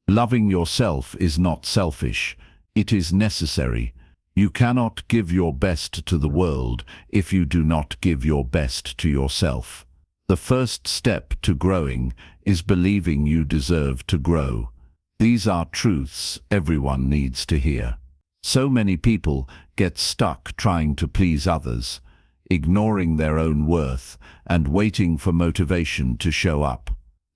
Loving yourself is not selfish. It is necessary. You cannot give your best to the world if you do not give your best to yourself. The first step to growing is believing you deserve to grow. These are truths everyone needs to hear. So many people get stuck trying to please others, ignoring their own worth and waiting for motivation to show up.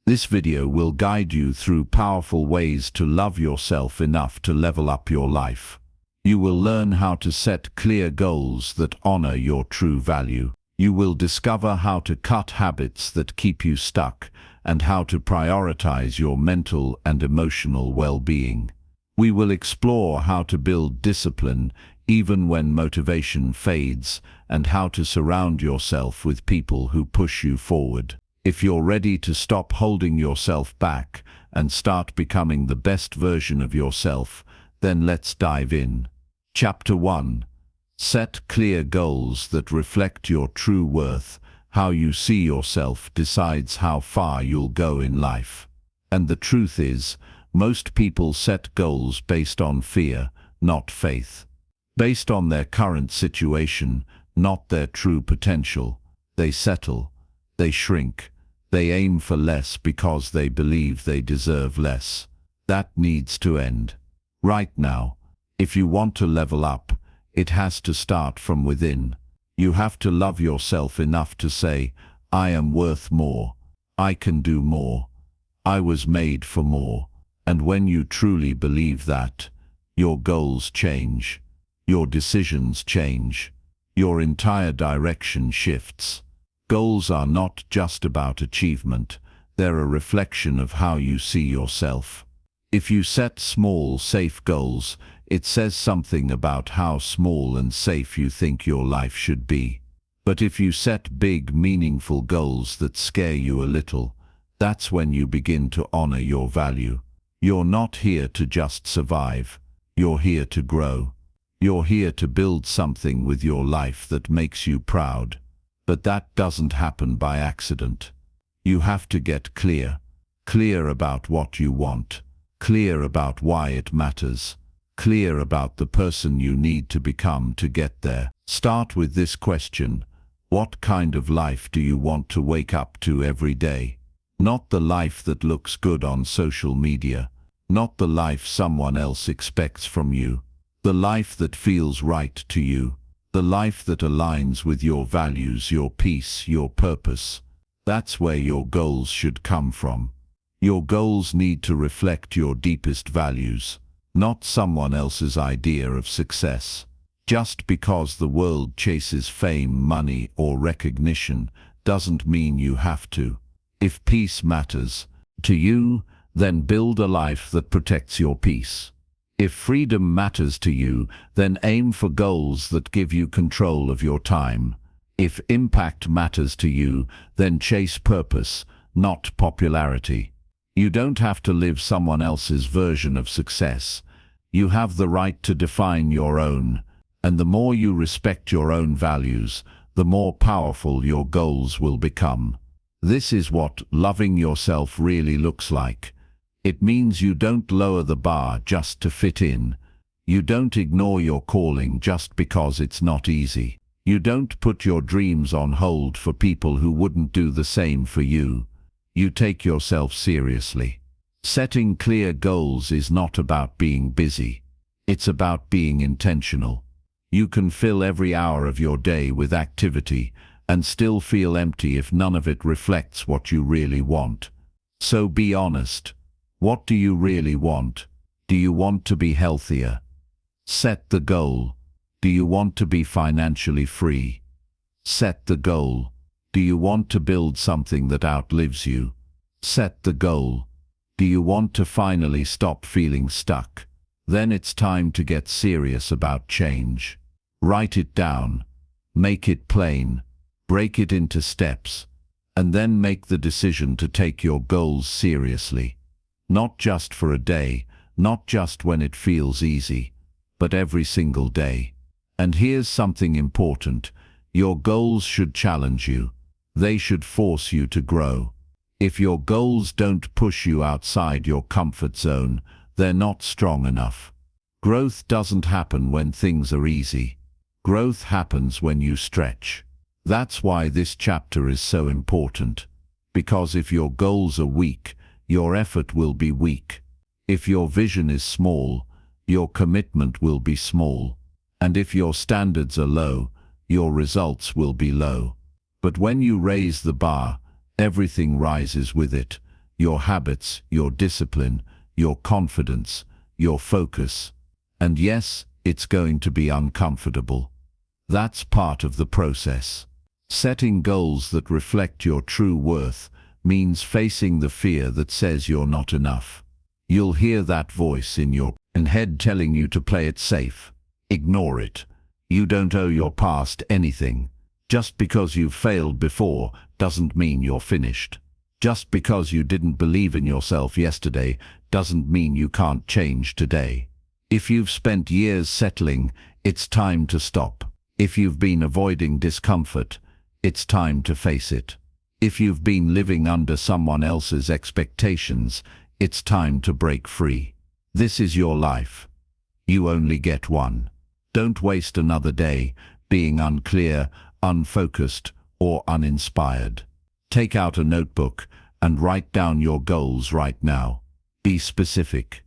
This video will guide you through powerful ways to love yourself enough to level up your life. You will learn how to set clear goals that honor your true value. You will discover how to cut habits that keep you stuck and how to prioritize your mental and emotional well-being. We will explore how to build discipline even when motivation fades and how to surround yourself with people who push you forward. If you're ready to stop holding yourself back and start becoming the best version of yourself, then let's dive in. Chapter 1. Set clear goals that reflect your true worth. How you see yourself decides how far you'll go in life. And the truth is, most people set goals based on fear, not faith. Based on their current situation, not their true potential. They settle, they shrink, they aim for less because they believe they deserve less. That needs to end. Right now, if you want to level up, it has to start from within. You have to love yourself enough to say, I am worth more. I can do more. I was made for more. And when you truly believe that, your goals change. Your decisions change. Your entire direction shifts. Goals are not just about achievement. They're a reflection of how you see yourself. If you set small, safe goals, it says something about how small and safe you think your life should be. But if you set big, meaningful goals that scare you a little, that's when you begin to honor your value. You're not here to just survive. You're here to grow. You're here to build something with your life that makes you proud. But that doesn't happen by accident. You have to get clear. Clear about what you want. Clear about why it matters. Clear about the person you need to become to get there. Start with this question. What kind of life do you want to wake up to every day? Not the life that looks good on social media. Not the life someone else expects from you. The life that feels right to you. The life that aligns with your values, your peace, your purpose. That's where your goals should come from. Your goals need to reflect your deepest values, not someone else's idea of success. Just because the world chases fame, money, or recognition doesn't mean you have to. If peace matters to you, then build a life that protects your peace. If freedom matters to you, then aim for goals that give you control of your time. If impact matters to you, then chase purpose, not popularity. You don't have to live someone else's version of success. You have the right to define your own, and the more you respect your own values, the more powerful your goals will become. This is what loving yourself really looks like. It means you don't lower the bar just to fit in. You don't ignore your calling just because it's not easy. You don't put your dreams on hold for people who wouldn't do the same for you. You take yourself seriously. Setting clear goals is not about being busy. It's about being intentional. You can fill every hour of your day with activity and still feel empty if none of it reflects what you really want. So be honest. What do you really want? Do you want to be healthier? Set the goal. Do you want to be financially free? Set the goal. Do you want to build something that outlives you? Set the goal. Do you want to finally stop feeling stuck? Then it's time to get serious about change. Write it down. Make it plain. Break it into steps. And then make the decision to take your goals seriously. Not just for a day, not just when it feels easy, but every single day. And here's something important. Your goals should challenge you. They should force you to grow. If your goals don't push you outside your comfort zone, they're not strong enough. Growth doesn't happen when things are easy. Growth happens when you stretch. That's why this chapter is so important. Because if your goals are weak, your effort will be weak. If your vision is small, your commitment will be small. And if your standards are low, your results will be low. But when you raise the bar, everything rises with it. Your habits, your discipline, your confidence, your focus. And yes, it's going to be uncomfortable. That's part of the process. Setting goals that reflect your true worth means facing the fear that says you're not enough. You'll hear that voice in your head telling you to play it safe. Ignore it. You don't owe your past anything. Just because you've failed before doesn't mean you're finished. Just because you didn't believe in yourself yesterday doesn't mean you can't change today. If you've spent years settling, it's time to stop. If you've been avoiding discomfort, it's time to face it. If you've been living under someone else's expectations, it's time to break free. This is your life. You only get one. Don't waste another day being unclear, unfocused, or uninspired. Take out a notebook and write down your goals right now. Be specific.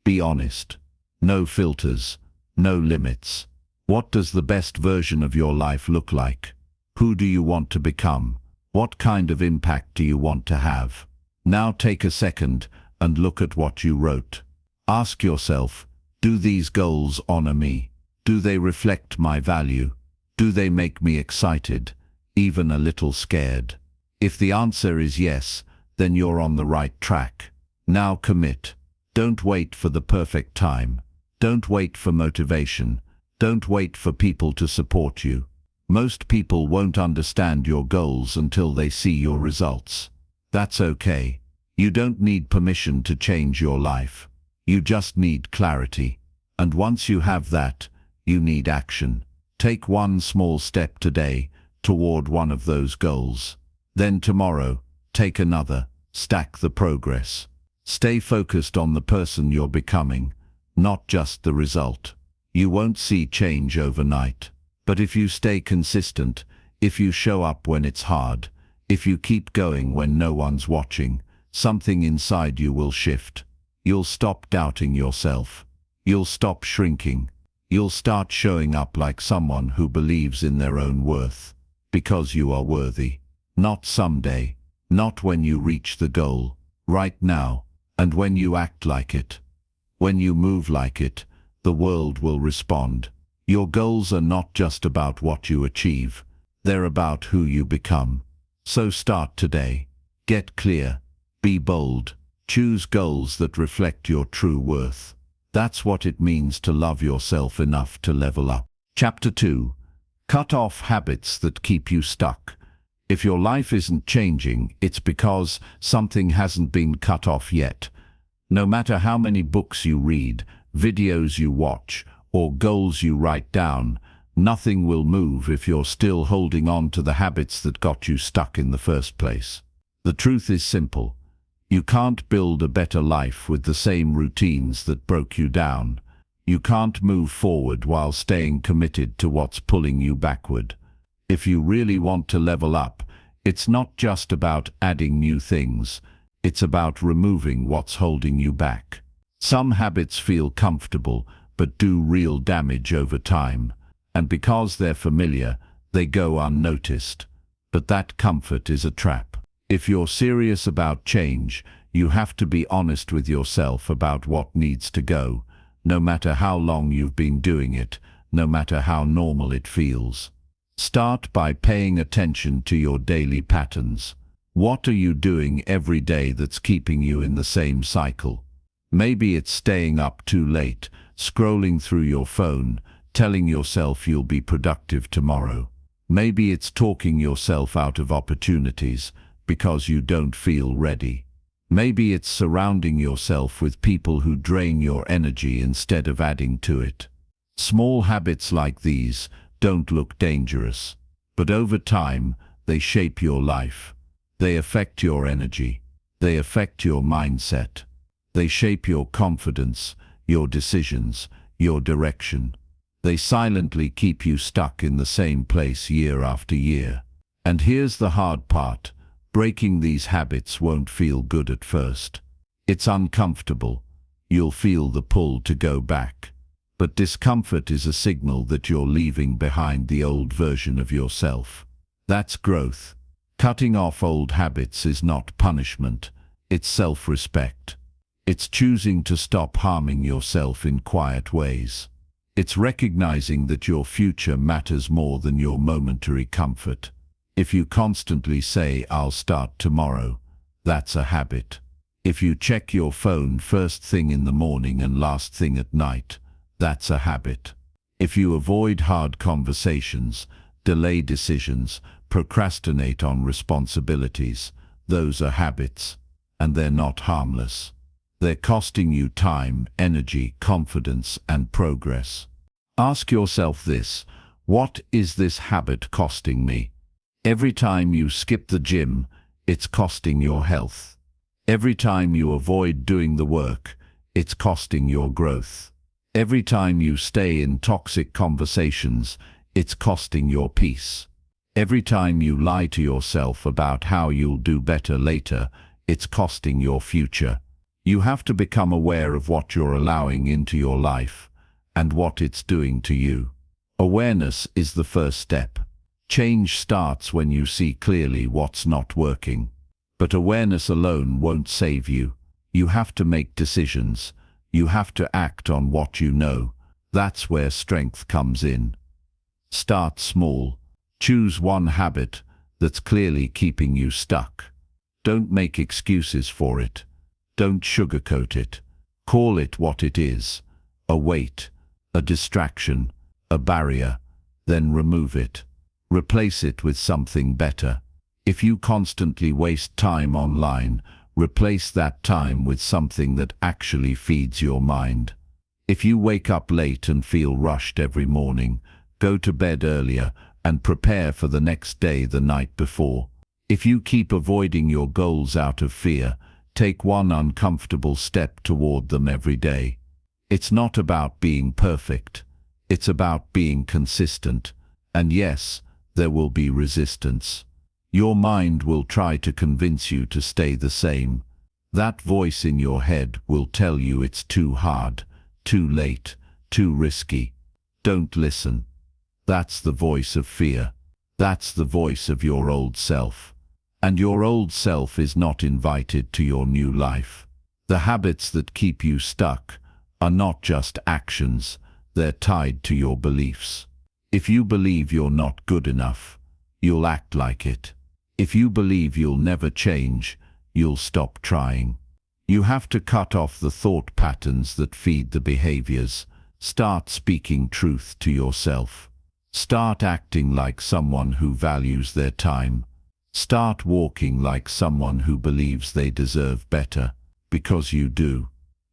Be honest. No filters. No limits. What does the best version of your life look like? Who do you want to become? What kind of impact do you want to have? Now take a second and look at what you wrote. Ask yourself, do these goals honor me? Do they reflect my value? Do they make me excited, even a little scared? If the answer is yes, then you're on the right track. Now commit. Don't wait for the perfect time. Don't wait for motivation. Don't wait for people to support you. Most people won't understand your goals until they see your results. That's okay. You don't need permission to change your life. You just need clarity. And once you have that, you need action. Take one small step today toward one of those goals. Then tomorrow, take another. Stack the progress. Stay focused on the person you're becoming, not just the result. You won't see change overnight. But if you stay consistent, if you show up when it's hard, if you keep going when no one's watching, something inside you will shift. You'll stop doubting yourself. You'll stop shrinking. You'll start showing up like someone who believes in their own worth. Because you are worthy. Not someday. Not when you reach the goal. Right now. And when you act like it. When you move like it, the world will respond. Your goals are not just about what you achieve. They're about who you become. So start today. Get clear. Be bold. Choose goals that reflect your true worth. That's what it means to love yourself enough to level up. Chapter 2. Cut off habits that keep you stuck. If your life isn't changing, it's because something hasn't been cut off yet. No matter how many books you read, videos you watch, or goals you write down, nothing will move if you're still holding on to the habits that got you stuck in the first place. The truth is simple. You can't build a better life with the same routines that broke you down. You can't move forward while staying committed to what's pulling you backward. If you really want to level up, it's not just about adding new things. It's about removing what's holding you back. Some habits feel comfortable, but do real damage over time. And because they're familiar, they go unnoticed. But that comfort is a trap. If you're serious about change, you have to be honest with yourself about what needs to go, no matter how long you've been doing it, no matter how normal it feels. Start by paying attention to your daily patterns. What are you doing every day that's keeping you in the same cycle? Maybe it's staying up too late, scrolling through your phone, telling yourself you'll be productive tomorrow. Maybe it's talking yourself out of opportunities because you don't feel ready. Maybe it's surrounding yourself with people who drain your energy instead of adding to it. Small habits like these don't look dangerous, but over time, they shape your life. They affect your energy. They affect your mindset. They shape your confidence, your decisions, your direction. They silently keep you stuck in the same place year after year. And here's the hard part. Breaking these habits won't feel good at first. It's uncomfortable. You'll feel the pull to go back. But discomfort is a signal that you're leaving behind the old version of yourself. That's growth. Cutting off old habits is not punishment. It's self-respect. It's choosing to stop harming yourself in quiet ways. It's recognizing that your future matters more than your momentary comfort. If you constantly say, "I'll start tomorrow," that's a habit. If you check your phone first thing in the morning and last thing at night, that's a habit. If you avoid hard conversations, delay decisions, procrastinate on responsibilities, those are habits, and they're not harmless. They're costing you time, energy, confidence, and progress. Ask yourself this: what is this habit costing me? Every time you skip the gym, it's costing your health. Every time you avoid doing the work, it's costing your growth. Every time you stay in toxic conversations, it's costing your peace. Every time you lie to yourself about how you'll do better later, it's costing your future. You have to become aware of what you're allowing into your life and what it's doing to you. Awareness is the first step. Change starts when you see clearly what's not working. But awareness alone won't save you. You have to make decisions. You have to act on what you know. That's where strength comes in. Start small. Choose one habit that's clearly keeping you stuck. Don't make excuses for it. Don't sugarcoat it. Call it what it is: a weight, a distraction, a barrier. Then remove it. Replace it with something better. If you constantly waste time online, replace that time with something that actually feeds your mind. If you wake up late and feel rushed every morning, go to bed earlier and prepare for the next day the night before. If you keep avoiding your goals out of fear, take one uncomfortable step toward them every day. It's not about being perfect. It's about being consistent. And yes, there will be resistance. Your mind will try to convince you to stay the same. That voice in your head will tell you it's too hard, too late, too risky. Don't listen. That's the voice of fear. That's the voice of your old self. And your old self is not invited to your new life. The habits that keep you stuck are not just actions, they're tied to your beliefs. If you believe you're not good enough, you'll act like it. If you believe you'll never change, you'll stop trying. You have to cut off the thought patterns that feed the behaviors. Start speaking truth to yourself. Start acting like someone who values their time. Start walking like someone who believes they deserve better, because you do.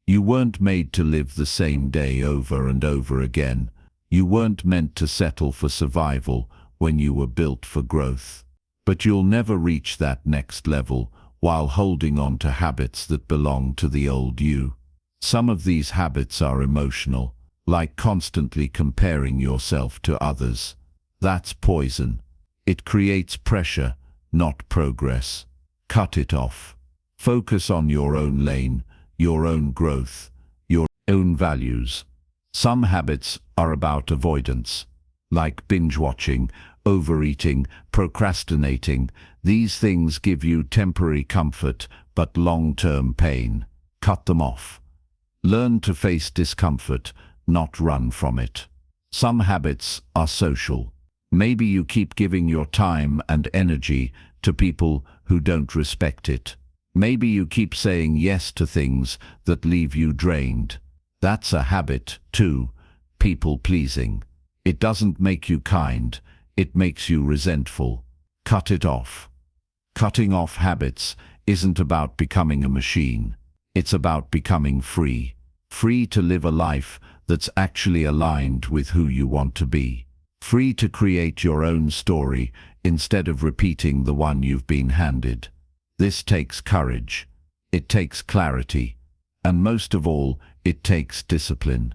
You weren't made to live the same day over and over again. You weren't meant to settle for survival when you were built for growth. But you'll never reach that next level while holding on to habits that belong to the old you. Some of these habits are emotional, like constantly comparing yourself to others. That's poison. It creates pressure, not progress. Cut it off. Focus on your own lane, your own growth, your own values. Some habits are about avoidance, like binge-watching, overeating, procrastinating. These things give you temporary comfort but long-term pain. Cut them off. Learn to face discomfort, not run from it. Some habits are social. Maybe you keep giving your time and energy to people who don't respect it. Maybe you keep saying yes to things that leave you drained. That's a habit, too. People-pleasing. It doesn't make you kind. It makes you resentful. Cut it off. Cutting off habits isn't about becoming a machine. It's about becoming free. Free to live a life that's actually aligned with who you want to be. Free to create your own story instead of repeating the one you've been handed. This takes courage. It takes clarity. And most of all, it takes discipline.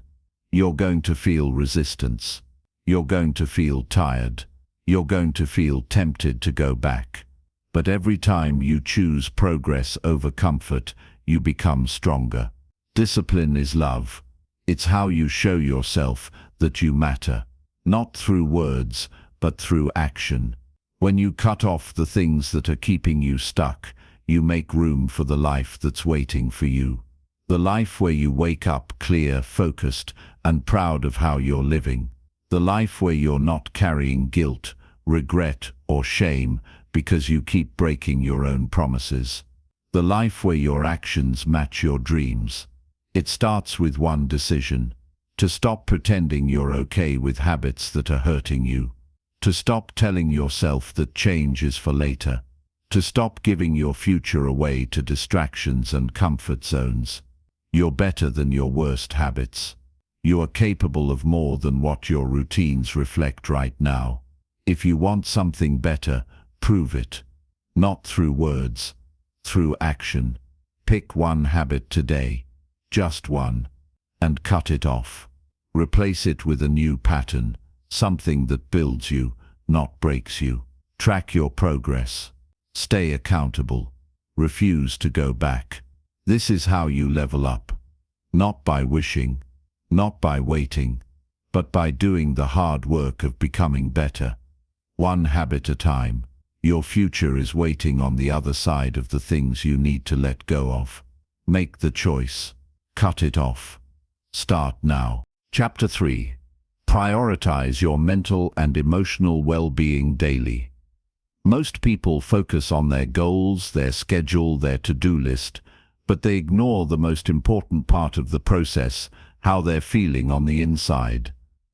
You're going to feel resistance. You're going to feel tired. You're going to feel tempted to go back. But every time you choose progress over comfort, you become stronger. Discipline is love. It's how you show yourself that you matter, not through words, but through action. When you cut off the things that are keeping you stuck, you make room for the life that's waiting for you. The life where you wake up clear, focused, and proud of how you're living. The life where you're not carrying guilt, regret, or shame because you keep breaking your own promises. The life where your actions match your dreams. It starts with one decision: to stop pretending you're okay with habits that are hurting you. To stop telling yourself that change is for later. To stop giving your future away to distractions and comfort zones. You're better than your worst habits. You are capable of more than what your routines reflect right now. If you want something better, prove it. Not through words, through action. Pick one habit today, just one, and cut it off. Replace it with a new pattern, something that builds you, not breaks you. Track your progress. Stay accountable. Refuse to go back. This is how you level up. Not by wishing, not by waiting, but by doing the hard work of becoming better. One habit at a time. Your future is waiting on the other side of the things you need to let go of. Make the choice. Cut it off. Start now. Chapter 3. Prioritize your mental and emotional well-being daily. Most people focus on their goals, their schedule, their to-do list, but they ignore the most important part of the process, how they're feeling on the inside.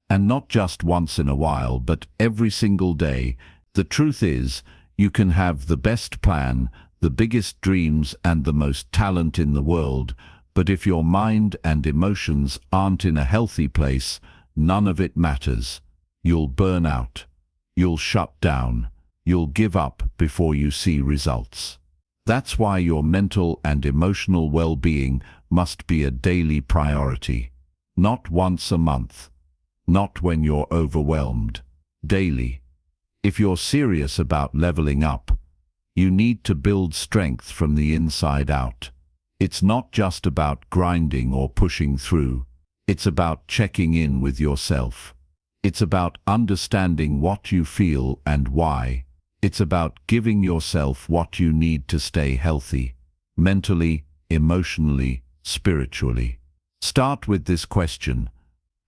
And not just once in a while, but every single day. The truth is, you can have the best plan, the biggest dreams, and the most talent in the world, but if your mind and emotions aren't in a healthy place, none of it matters. You'll burn out. You'll shut down. You'll give up before you see results. That's why your mental and emotional well-being must be a daily priority. Not once a month. Not when you're overwhelmed. Daily. If you're serious about leveling up, you need to build strength from the inside out. It's not just about grinding or pushing through. It's about checking in with yourself. It's about understanding what you feel and why. It's about giving yourself what you need to stay healthy, mentally, emotionally, spiritually. Start with this question: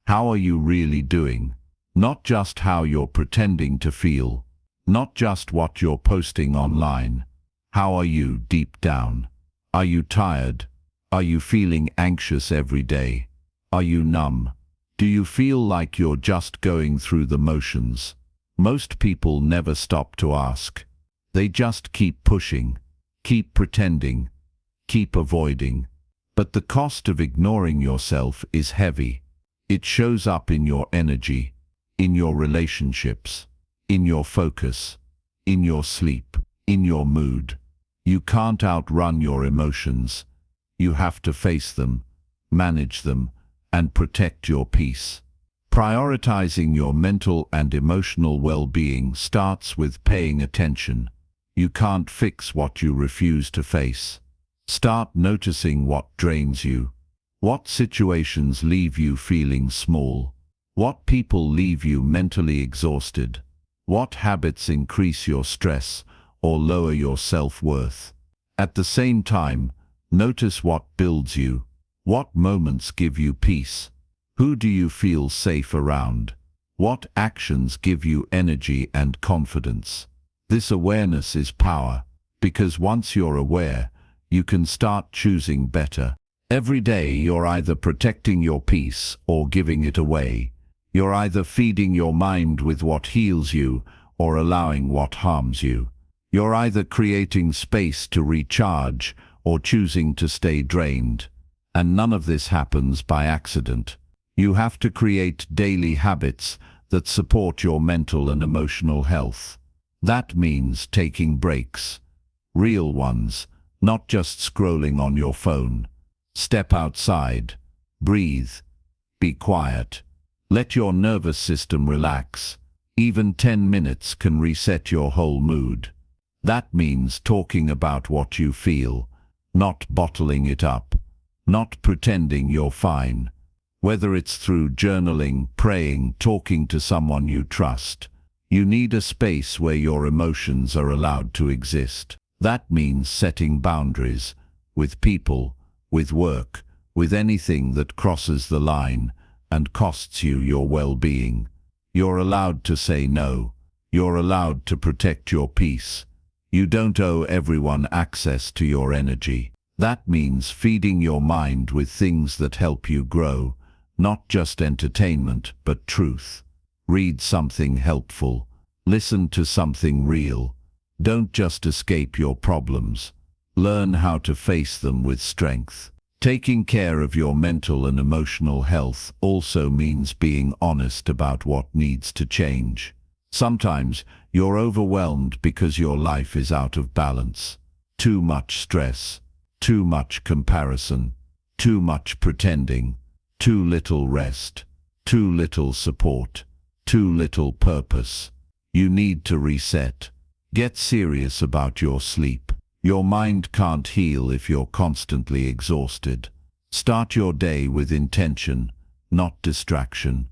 how are you really doing? Not just how you're pretending to feel, not just what you're posting online. How are you deep down? Are you tired? Are you feeling anxious every day? Are you numb? Do you feel like you're just going through the motions? Most people never stop to ask. They just keep pushing, keep pretending, keep avoiding. But the cost of ignoring yourself is heavy. It shows up in your energy, in your relationships, in your focus, in your sleep, in your mood. You can't outrun your emotions. You have to face them, manage them, and protect your peace. Prioritizing your mental and emotional well-being starts with paying attention. You can't fix what you refuse to face. Start noticing what drains you. What situations leave you feeling small? What people leave you mentally exhausted? What habits increase your stress or lower your self-worth? At the same time, notice what builds you. What moments give you peace? Who do you feel safe around? What actions give you energy and confidence? This awareness is power, because once you're aware, you can start choosing better. Every day you're either protecting your peace or giving it away. You're either feeding your mind with what heals you or allowing what harms you. You're either creating space to recharge or choosing to stay drained. And none of this happens by accident. You have to create daily habits that support your mental and emotional health. That means taking breaks. Real ones, not just scrolling on your phone. Step outside. Breathe. Be quiet. Let your nervous system relax. Even 10 minutes can reset your whole mood. That means talking about what you feel, not bottling it up, not pretending you're fine. Whether it's through journaling, praying, talking to someone you trust, you need a space where your emotions are allowed to exist. That means setting boundaries with people, with work, with anything that crosses the line and costs you your well-being. You're allowed to say no. You're allowed to protect your peace. You don't owe everyone access to your energy. That means feeding your mind with things that help you grow, not just entertainment, but truth. Read something helpful. Listen to something real. Don't just escape your problems. Learn how to face them with strength. Taking care of your mental and emotional health also means being honest about what needs to change. Sometimes you're overwhelmed because your life is out of balance. Too much stress, too much comparison, too much pretending, too little rest, too little support, too little purpose. You need to reset. Get serious about your sleep. Your mind can't heal if you're constantly exhausted. Start your day with intention, not distraction.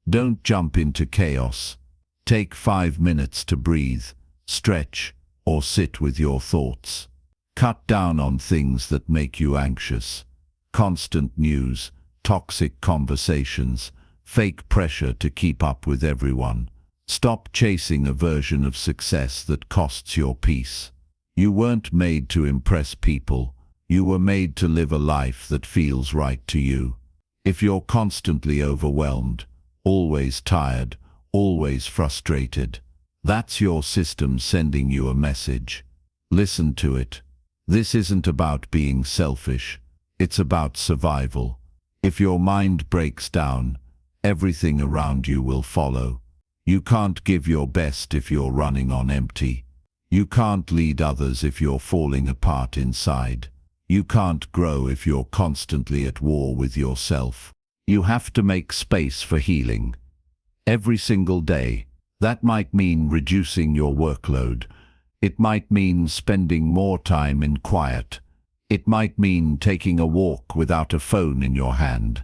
Don't jump into chaos. Take 5 minutes to breathe, stretch, or sit with your thoughts. Cut down on things that make you anxious. Constant news, toxic conversations, fake pressure to keep up with everyone. Stop chasing a version of success that costs your peace. You weren't made to impress people. You were made to live a life that feels right to you. If you're constantly overwhelmed, always tired, always frustrated, that's your system sending you a message. Listen to it. This isn't about being selfish. It's about survival. If your mind breaks down, everything around you will follow. You can't give your best if you're running on empty. You can't lead others if you're falling apart inside. You can't grow if you're constantly at war with yourself. You have to make space for healing. Every single day. That might mean reducing your workload. It might mean spending more time in quiet. It might mean taking a walk without a phone in your hand.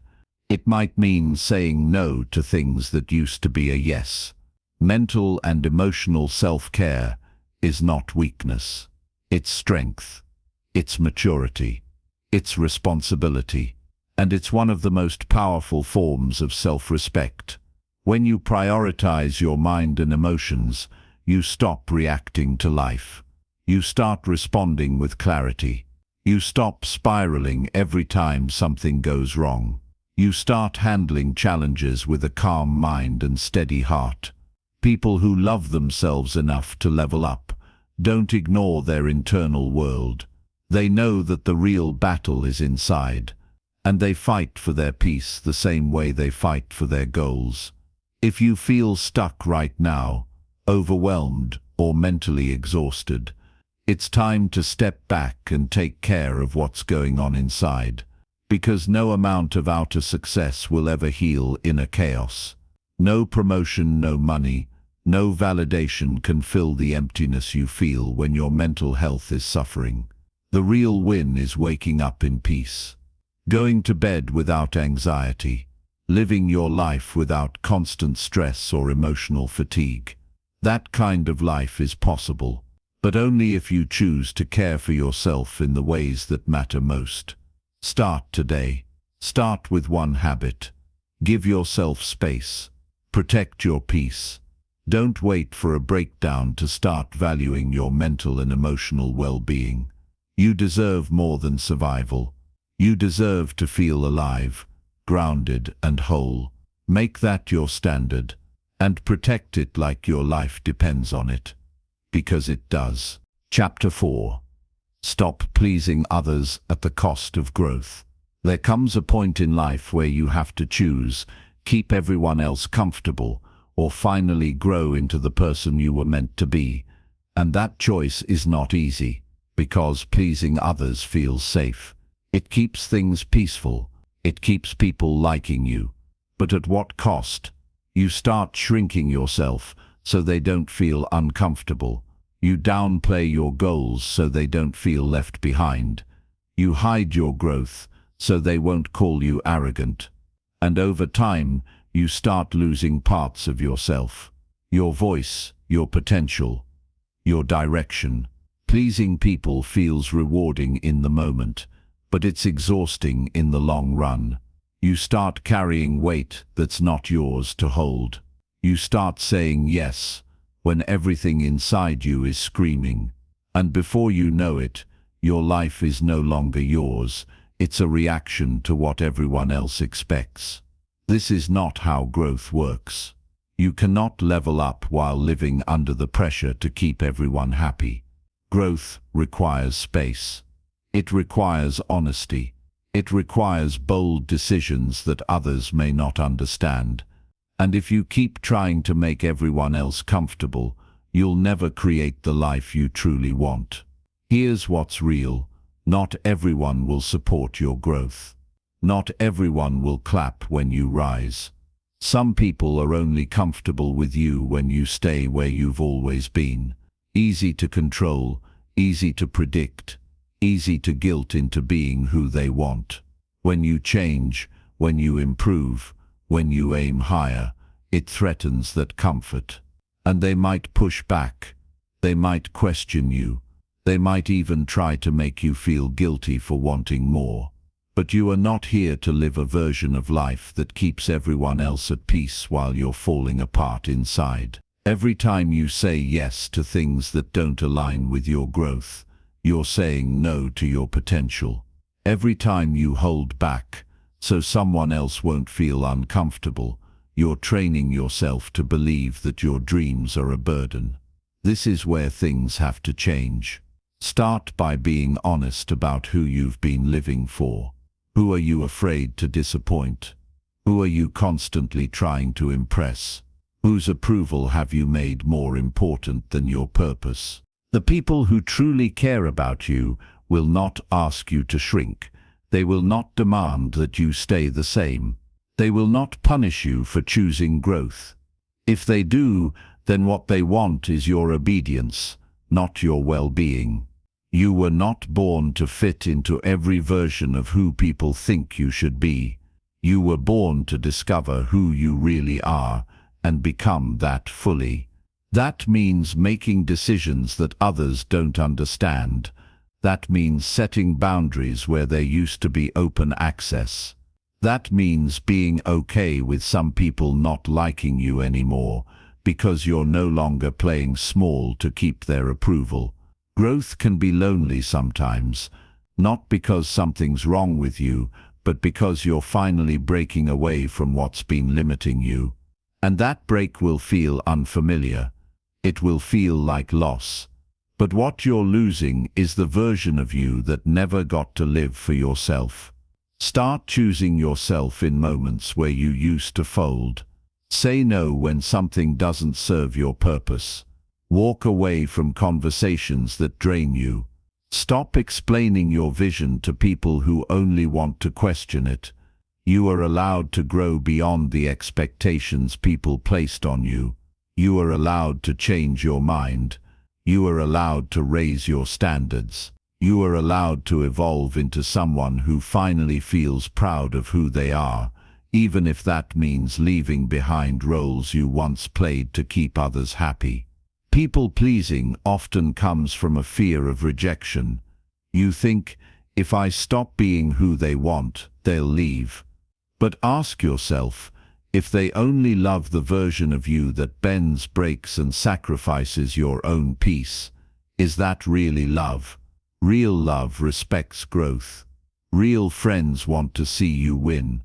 It might mean saying no to things that used to be a yes. Mental and emotional self-care is not weakness. It's strength. It's maturity. It's responsibility. And it's one of the most powerful forms of self-respect. When you prioritize your mind and emotions, you stop reacting to life. You start responding with clarity. You stop spiraling every time something goes wrong. You start handling challenges with a calm mind and steady heart. People who love themselves enough to level up don't ignore their internal world. They know that the real battle is inside, and they fight for their peace the same way they fight for their goals. If you feel stuck right now, overwhelmed or mentally exhausted, it's time to step back and take care of what's going on inside, because no amount of outer success will ever heal inner chaos. No promotion, no money, no validation can fill the emptiness you feel when your mental health is suffering. The real win is waking up in peace, going to bed without anxiety, living your life without constant stress or emotional fatigue. That kind of life is possible, but only if you choose to care for yourself in the ways that matter most. Start today. Start with one habit. Give yourself space. Protect your peace. Don't wait for a breakdown to start valuing your mental and emotional well-being. You deserve more than survival. You deserve to feel alive, grounded and whole. Make that your standard, and protect it like your life depends on it. Because it does. Chapter 4. Stop pleasing others at the cost of growth. There comes a point in life where you have to choose, keep everyone else comfortable, or finally grow into the person you were meant to be. And that choice is not easy, because pleasing others feels safe. It keeps things peaceful. It keeps people liking you. But at what cost? You start shrinking yourself so they don't feel uncomfortable. You downplay your goals so they don't feel left behind. You hide your growth so they won't call you arrogant. And over time, you start losing parts of yourself. Your voice, your potential, your direction. Pleasing people feels rewarding in the moment, but it's exhausting in the long run. You start carrying weight that's not yours to hold. You start saying yes when everything inside you is screaming. And before you know it, your life is no longer yours. It's a reaction to what everyone else expects. This is not how growth works. You cannot level up while living under the pressure to keep everyone happy. Growth requires space. It requires honesty. It requires bold decisions that others may not understand. And if you keep trying to make everyone else comfortable, you'll never create the life you truly want. Here's what's real. Not everyone will support your growth. Not everyone will clap when you rise. Some people are only comfortable with you when you stay where you've always been. Easy to control, easy to predict, easy to guilt into being who they want. When you change, when you improve, when you aim higher, it threatens that comfort. And they might push back. They might question you. They might even try to make you feel guilty for wanting more. But you are not here to live a version of life that keeps everyone else at peace while you're falling apart inside. Every time you say yes to things that don't align with your growth, you're saying no to your potential. Every time you hold back, so someone else won't feel uncomfortable, you're training yourself to believe that your dreams are a burden. This is where things have to change. Start by being honest about who you've been living for. Who are you afraid to disappoint? Who are you constantly trying to impress? Whose approval have you made more important than your purpose? The people who truly care about you will not ask you to shrink. They will not demand that you stay the same. They will not punish you for choosing growth. If they do, then what they want is your obedience, not your well-being. You were not born to fit into every version of who people think you should be. You were born to discover who you really are and become that fully. That means making decisions that others don't understand. That means setting boundaries where there used to be open access. That means being okay with some people not liking you anymore because you're no longer playing small to keep their approval. Growth can be lonely sometimes, not because something's wrong with you, but because you're finally breaking away from what's been limiting you. And that break will feel unfamiliar. It will feel like loss. But what you're losing is the version of you that never got to live for yourself. Start choosing yourself in moments where you used to fold. Say no when something doesn't serve your purpose. Walk away from conversations that drain you. Stop explaining your vision to people who only want to question it. You are allowed to grow beyond the expectations people placed on you. You are allowed to change your mind. You are allowed to raise your standards. You are allowed to evolve into someone who finally feels proud of who they are, even if that means leaving behind roles you once played to keep others happy. People-pleasing often comes from a fear of rejection. You think, if I stop being who they want, they'll leave. But ask yourself, if they only love the version of you that bends, breaks, and sacrifices your own peace, is that really love? Real love respects growth. Real friends want to see you win.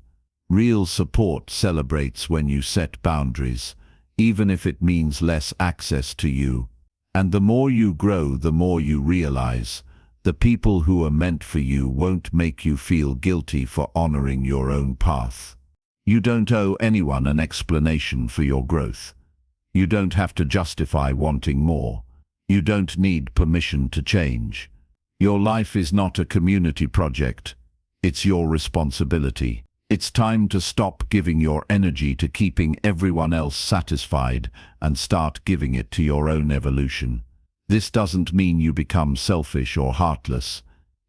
Real support celebrates when you set boundaries, even if it means less access to you. And the more you grow, the more you realize, the people who are meant for you won't make you feel guilty for honoring your own path. You don't owe anyone an explanation for your growth. You don't have to justify wanting more. You don't need permission to change. Your life is not a community project. It's your responsibility. It's time to stop giving your energy to keeping everyone else satisfied and start giving it to your own evolution. This doesn't mean you become selfish or heartless.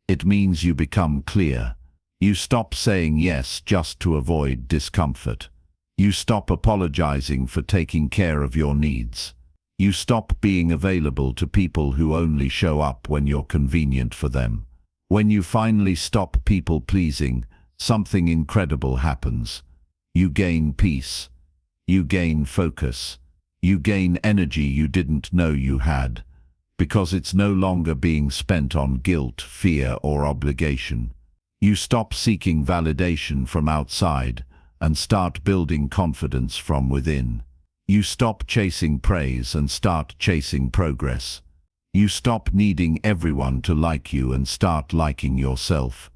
It means you become clear. You stop saying yes just to avoid discomfort. You stop apologizing for taking care of your needs. You stop being available to people who only show up when you're convenient for them. When you finally stop people-pleasing, something incredible happens. You gain peace. You gain focus. You gain energy you didn't know you had, because it's no longer being spent on guilt, fear, or obligation. You stop seeking validation from outside and start building confidence from within. You stop chasing praise and start chasing progress. You stop needing everyone to like you and start liking yourself.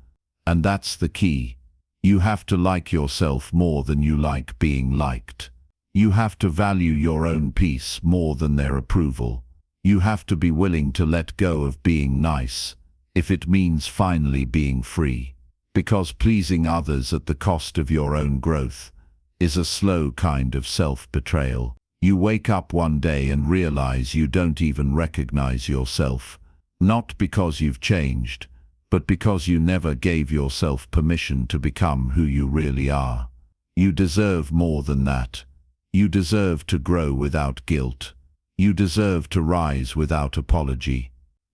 And that's the key. You have to like yourself more than you like being liked. You have to value your own peace more than their approval. You have to be willing to let go of being nice, if it means finally being free. Because pleasing others at the cost of your own growth is a slow kind of self-betrayal. You wake up one day and realize you don't even recognize yourself, not because you've changed, but because you never gave yourself permission to become who you really are. You deserve more than that. You deserve to grow without guilt. You deserve to rise without apology.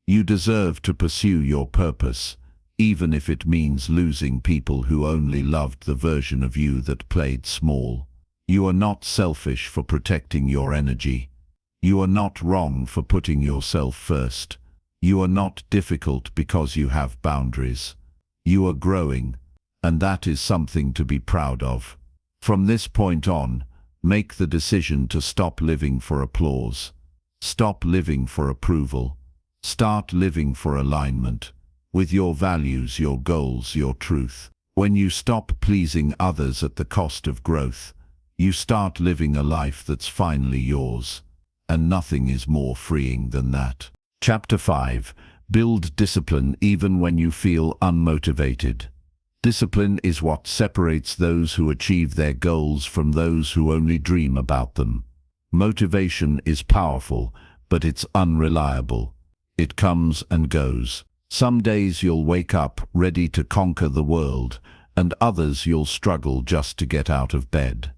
You deserve to pursue your purpose, even if it means losing people who only loved the version of you that played small. You are not selfish for protecting your energy. You are not wrong for putting yourself first. You are not difficult because you have boundaries. You are growing, and that is something to be proud of. From this point on, make the decision to stop living for applause. Stop living for approval. Start living for alignment with your values, your goals, your truth. When you stop pleasing others at the cost of growth, you start living a life that's finally yours, and nothing is more freeing than that. Chapter 5. Build discipline even when you feel unmotivated. Discipline is what separates those who achieve their goals from those who only dream about them. Motivation is powerful, but it's unreliable. It comes and goes. Some days you'll wake up ready to conquer the world, and others you'll struggle just to get out of bed.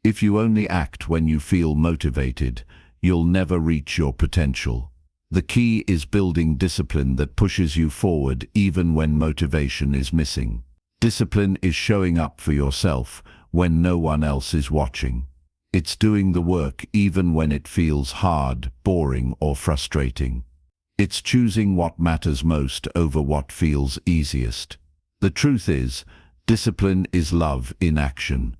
If you only act when you feel motivated, you'll never reach your potential. The key is building discipline that pushes you forward even when motivation is missing. Discipline is showing up for yourself when no one else is watching. It's doing the work even when it feels hard, boring, or frustrating. It's choosing what matters most over what feels easiest. The truth is, discipline is love in action.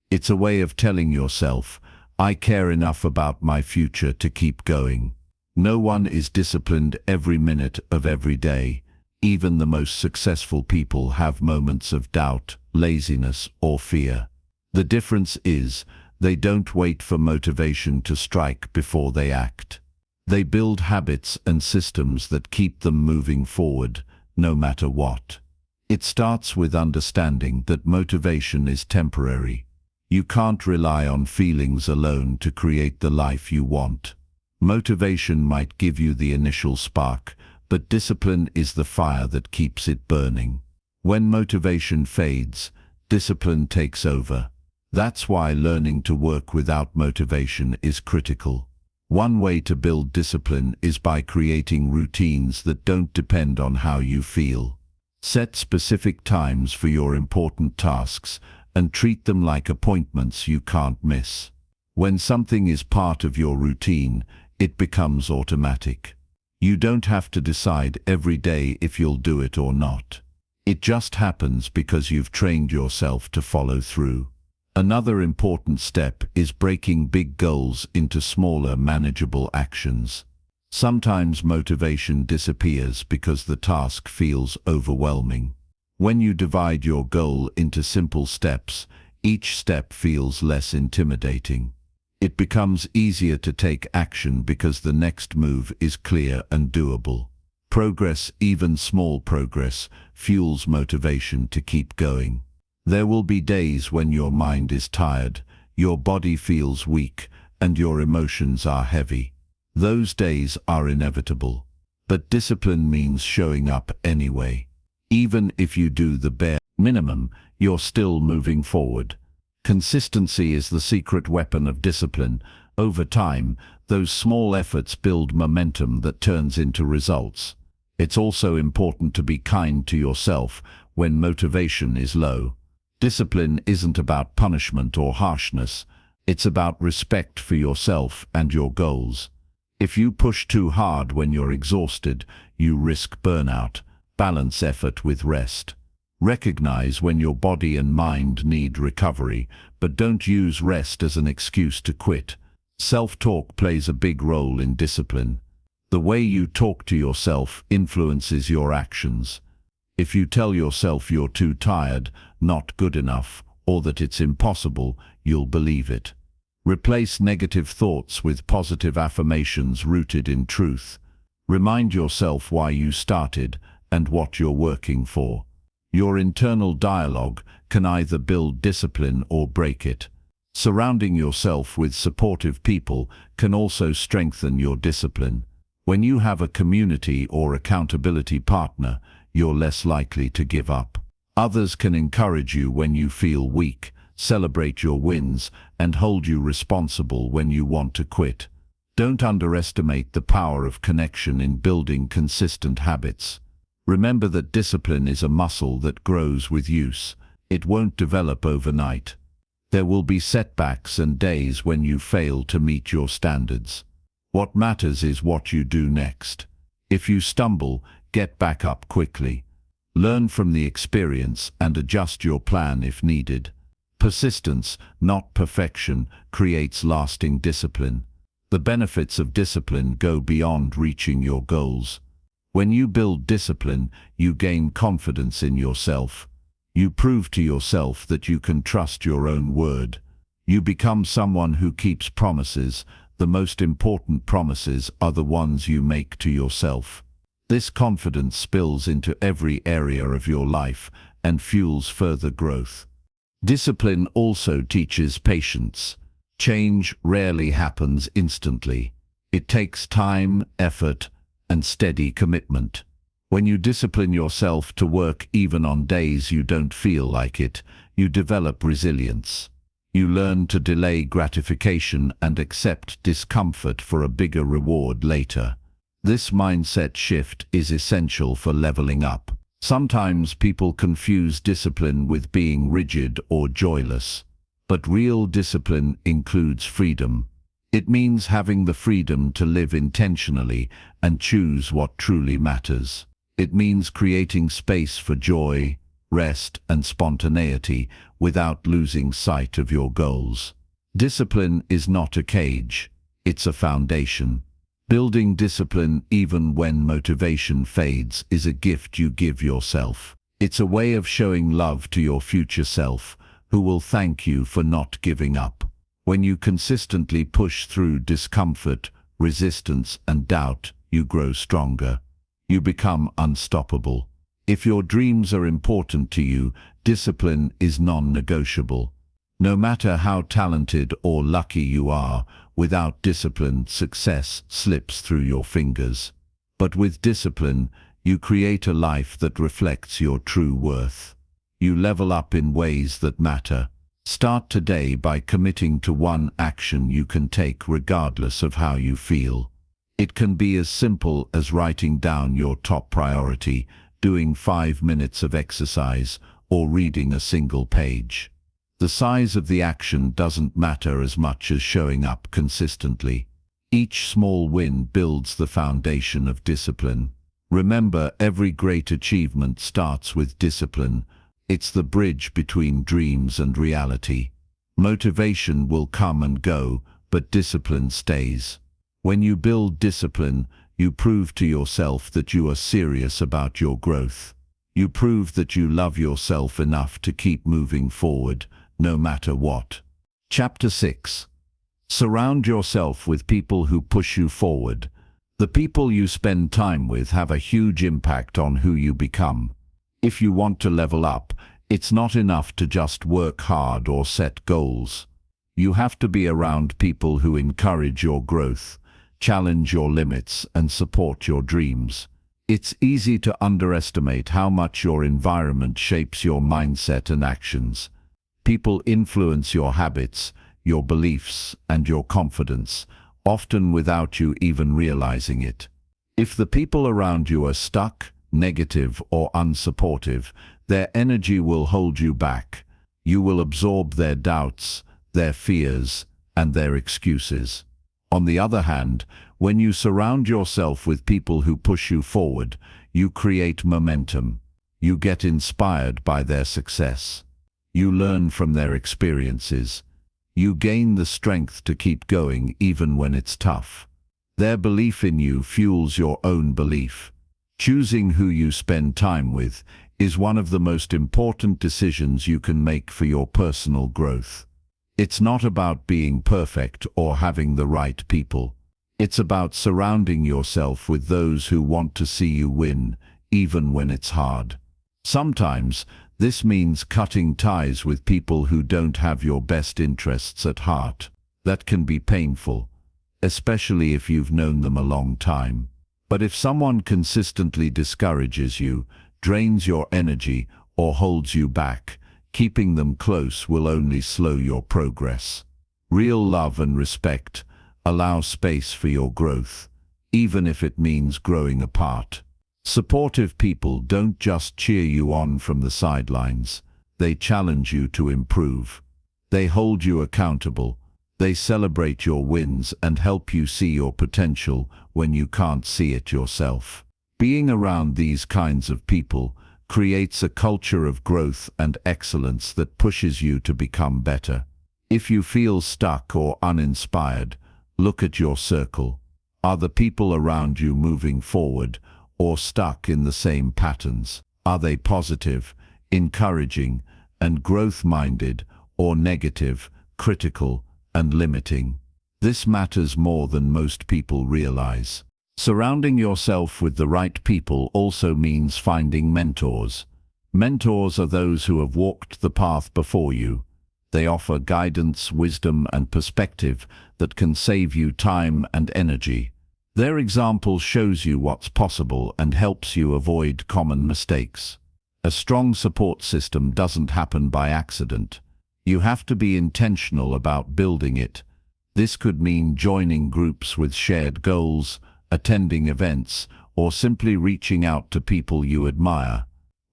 It's a way of telling yourself, I care enough about my future to keep going. No one is disciplined every minute of every day. Even the most successful people have moments of doubt, laziness, or fear. The difference is, they don't wait for motivation to strike before they act. They build habits and systems that keep them moving forward, no matter what. It starts with understanding that motivation is temporary. You can't rely on feelings alone to create the life you want. Motivation might give you the initial spark, but discipline is the fire that keeps it burning. When motivation fades, discipline takes over. That's why learning to work without motivation is critical. One way to build discipline is by creating routines that don't depend on how you feel. Set specific times for your important tasks and treat them like appointments you can't miss. When something is part of your routine, it becomes automatic. You don't have to decide every day if you'll do it or not. It just happens because you've trained yourself to follow through. Another important step is breaking big goals into smaller, manageable actions. Sometimes motivation disappears because the task feels overwhelming. When you divide your goal into simple steps, each step feels less intimidating. It becomes easier to take action because the next move is clear and doable. Progress, even small progress, fuels motivation to keep going. There will be days when your mind is tired, your body feels weak, and your emotions are heavy. Those days are inevitable. But discipline means showing up anyway. Even if you do the bare minimum, you're still moving forward. Consistency is the secret weapon of discipline. Over time, those small efforts build momentum that turns into results. It's also important to be kind to yourself when motivation is low. Discipline isn't about punishment or harshness. It's about respect for yourself and your goals. If you push too hard when you're exhausted, you risk burnout. Balance effort with rest. Recognize when your body and mind need recovery, but don't use rest as an excuse to quit. Self-talk plays a big role in discipline. The way you talk to yourself influences your actions. If you tell yourself you're too tired, not good enough, or that it's impossible, you'll believe it. Replace negative thoughts with positive affirmations rooted in truth. Remind yourself why you started and what you're working for. Your internal dialogue can either build discipline or break it. Surrounding yourself with supportive people can also strengthen your discipline. When you have a community or accountability partner, you're less likely to give up. Others can encourage you when you feel weak, celebrate your wins, and hold you responsible when you want to quit. Don't underestimate the power of connection in building consistent habits. Remember that discipline is a muscle that grows with use. It won't develop overnight. There will be setbacks and days when you fail to meet your standards. What matters is what you do next. If you stumble, get back up quickly. Learn from the experience and adjust your plan if needed. Persistence, not perfection, creates lasting discipline. The benefits of discipline go beyond reaching your goals. When you build discipline, you gain confidence in yourself. You prove to yourself that you can trust your own word. You become someone who keeps promises. The most important promises are the ones you make to yourself. This confidence spills into every area of your life and fuels further growth. Discipline also teaches patience. Change rarely happens instantly. It takes time, effort, and steady commitment. When you discipline yourself to work even on days you don't feel like it, you develop resilience. You learn to delay gratification and accept discomfort for a bigger reward later. This mindset shift is essential for leveling up. Sometimes people confuse discipline with being rigid or joyless. But real discipline includes freedom. It means having the freedom to live intentionally and choose what truly matters. It means creating space for joy, rest, and spontaneity without losing sight of your goals. Discipline is not a cage, it's a foundation. Building discipline even when motivation fades is a gift you give yourself. It's a way of showing love to your future self, who will thank you for not giving up. When you consistently push through discomfort, resistance, and doubt, you grow stronger. You become unstoppable. If your dreams are important to you, discipline is non-negotiable. No matter how talented or lucky you are, without discipline, success slips through your fingers. But with discipline, you create a life that reflects your true worth. You level up in ways that matter. Start today by committing to one action you can take regardless of how you feel. It can be as simple as writing down your top priority, doing 5 minutes of exercise, or reading a single page. The size of the action doesn't matter as much as showing up consistently. Each small win builds the foundation of discipline. Remember, every great achievement starts with discipline. It's the bridge between dreams and reality. Motivation will come and go, but discipline stays. When you build discipline, you prove to yourself that you are serious about your growth. You prove that you love yourself enough to keep moving forward, no matter what. Chapter 6. Surround yourself with people who push you forward. The people you spend time with have a huge impact on who you become. If you want to level up, it's not enough to just work hard or set goals. You have to be around people who encourage your growth, challenge your limits, and support your dreams. It's easy to underestimate how much your environment shapes your mindset and actions. People influence your habits, your beliefs, and your confidence, often without you even realizing it. If the people around you are stuck, negative, or unsupportive, their energy will hold you back. You will absorb their doubts, their fears, and their excuses. On the other hand, when you surround yourself with people who push you forward, you create momentum. You get inspired by their success. You learn from their experiences. You gain the strength to keep going even when it's tough. Their belief in you fuels your own belief. Choosing who you spend time with is one of the most important decisions you can make for your personal growth. It's not about being perfect or having the right people. It's about surrounding yourself with those who want to see you win, even when it's hard. Sometimes, this means cutting ties with people who don't have your best interests at heart. That can be painful, especially if you've known them a long time. But if someone consistently discourages you, drains your energy, or holds you back, keeping them close will only slow your progress. Real love and respect allow space for your growth, even if it means growing apart. Supportive people don't just cheer you on from the sidelines. They challenge you to improve. They hold you accountable. They celebrate your wins and help you see your potential when you can't see it yourself. Being around these kinds of people creates a culture of growth and excellence that pushes you to become better. If you feel stuck or uninspired, look at your circle. Are the people around you moving forward or stuck in the same patterns? Are they positive, encouraging, and growth-minded, or negative, critical, and limiting? This matters more than most people realize. Surrounding yourself with the right people also means finding mentors. Mentors are those who have walked the path before you. They offer guidance, wisdom, and perspective that can save you time and energy. Their example shows you what's possible and helps you avoid common mistakes. A strong support system doesn't happen by accident. You have to be intentional about building it. This could mean joining groups with shared goals, attending events, or simply reaching out to people you admire.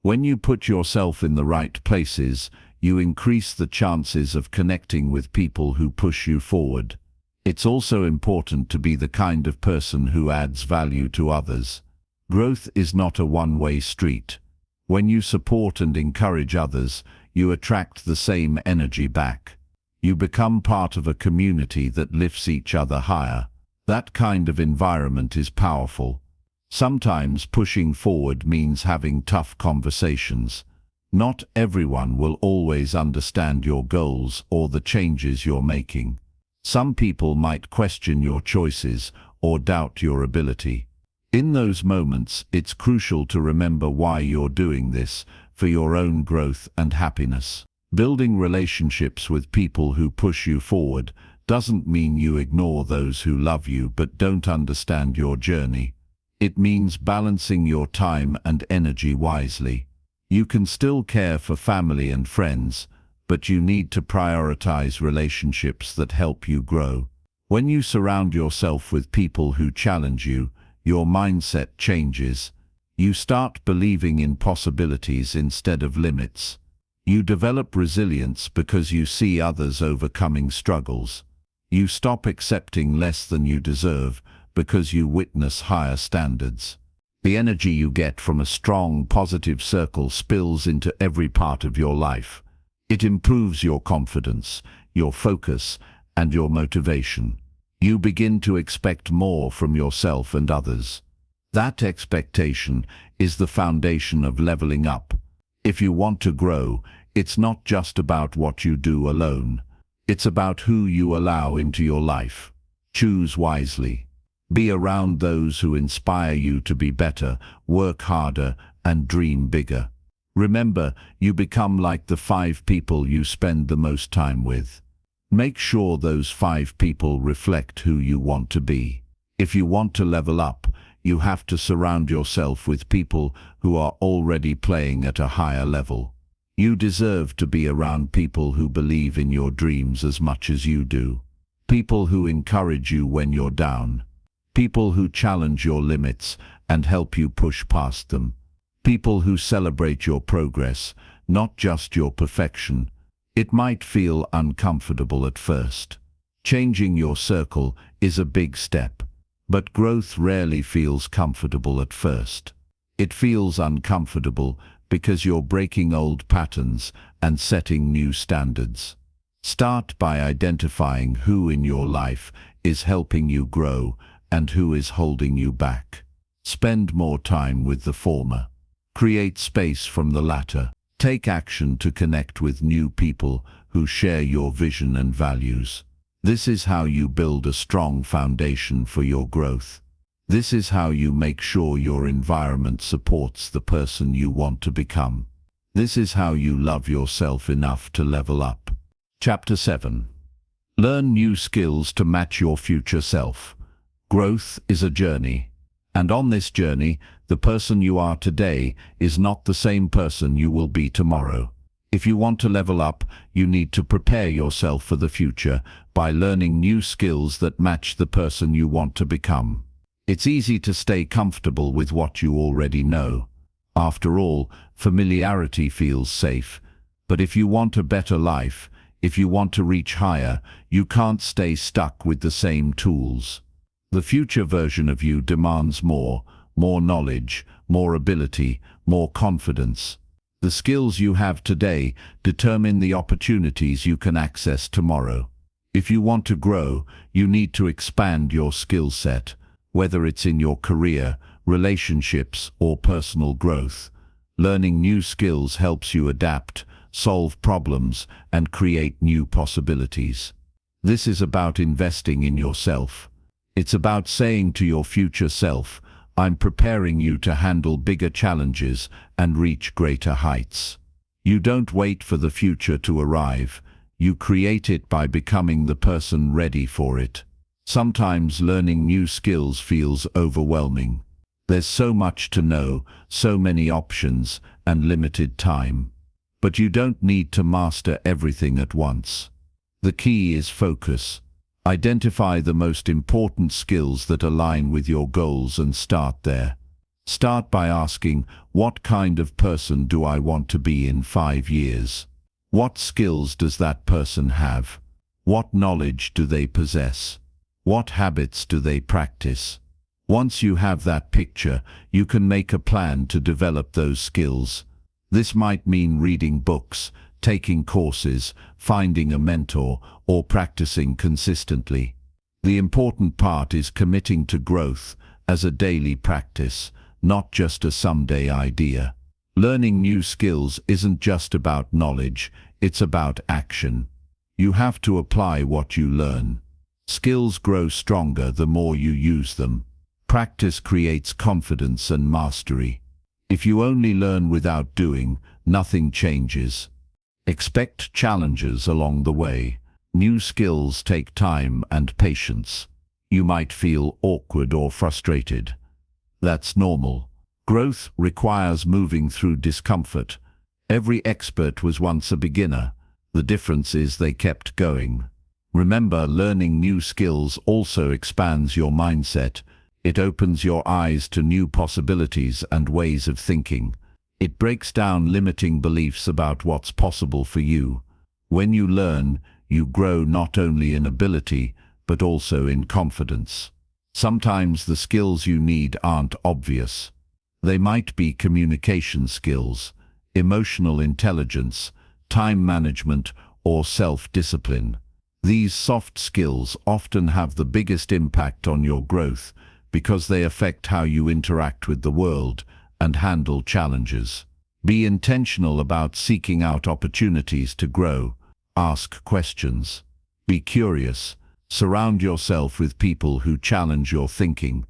When you put yourself in the right places, you increase the chances of connecting with people who push you forward. It's also important to be the kind of person who adds value to others. Growth is not a one-way street. When you support and encourage others, you attract the same energy back. You become part of a community that lifts each other higher. That kind of environment is powerful. Sometimes pushing forward means having tough conversations. Not everyone will always understand your goals or the changes you're making. Some people might question your choices or doubt your ability. In those moments, it's crucial to remember why you're doing this, for your own growth and happiness. Building relationships with people who push you forward doesn't mean you ignore those who love you but don't understand your journey. It means balancing your time and energy wisely. You can still care for family and friends, but you need to prioritize relationships that help you grow. When you surround yourself with people who challenge you, your mindset changes. You start believing in possibilities instead of limits. You develop resilience because you see others overcoming struggles. You stop accepting less than you deserve because you witness higher standards. The energy you get from a strong, positive circle spills into every part of your life. It improves your confidence, your focus, and your motivation. You begin to expect more from yourself and others. That expectation is the foundation of leveling up. If you want to grow, it's not just about what you do alone. It's about who you allow into your life. Choose wisely. Be around those who inspire you to be better, work harder, and dream bigger. Remember, you become like the 5 people you spend the most time with. Make sure those 5 people reflect who you want to be. If you want to level up, you have to surround yourself with people who are already playing at a higher level. You deserve to be around people who believe in your dreams as much as you do. People who encourage you when you're down. People who challenge your limits and help you push past them. People who celebrate your progress, not just your perfection. It might feel uncomfortable at first. Changing your circle is a big step, but growth rarely feels comfortable at first. It feels uncomfortable because you're breaking old patterns and setting new standards. Start by identifying who in your life is helping you grow and who is holding you back. Spend more time with the former. Create space from the latter. Take action to connect with new people who share your vision and values. This is how you build a strong foundation for your growth. This is how you make sure your environment supports the person you want to become. This is how you love yourself enough to level up. Chapter 7. Learn new skills to match your future self. Growth is a journey, and on this journey, the person you are today is not the same person you will be tomorrow. If you want to level up, you need to prepare yourself for the future by learning new skills that match the person you want to become. It's easy to stay comfortable with what you already know. After all, familiarity feels safe. But if you want a better life, if you want to reach higher, you can't stay stuck with the same tools. The future version of you demands more knowledge, more ability, more confidence. The skills you have today determine the opportunities you can access tomorrow. If you want to grow, you need to expand your skill set, whether it's in your career, relationships, or personal growth. Learning new skills helps you adapt, solve problems, and create new possibilities. This is about investing in yourself. It's about saying to your future self, I'm preparing you to handle bigger challenges and reach greater heights. You don't wait for the future to arrive. You create it by becoming the person ready for it. Sometimes learning new skills feels overwhelming. There's so much to know, so many options, and limited time. But you don't need to master everything at once. The key is focus. Identify the most important skills that align with your goals and start there. Start by asking, what kind of person do I want to be in 5 years? What skills does that person have? What knowledge do they possess? What habits do they practice? Once you have that picture, you can make a plan to develop those skills. This might mean reading books, taking courses, finding a mentor, or practicing consistently. The important part is committing to growth as a daily practice, not just a someday idea. Learning new skills isn't just about knowledge, it's about action. You have to apply what you learn. Skills grow stronger the more you use them. Practice creates confidence and mastery. If you only learn without doing, nothing changes. Expect challenges along the way. New skills take time and patience. You might feel awkward or frustrated. That's normal. Growth requires moving through discomfort. Every expert was once a beginner. The difference is they kept going. Remember, learning new skills also expands your mindset. It opens your eyes to new possibilities and ways of thinking. It breaks down limiting beliefs about what's possible for you. When you learn, you grow not only in ability, but also in confidence. Sometimes the skills you need aren't obvious. They might be communication skills, emotional intelligence, time management, or self-discipline. These soft skills often have the biggest impact on your growth because they affect how you interact with the world and handle challenges. Be intentional about seeking out opportunities to grow. Ask questions. Be curious. Surround yourself with people who challenge your thinking.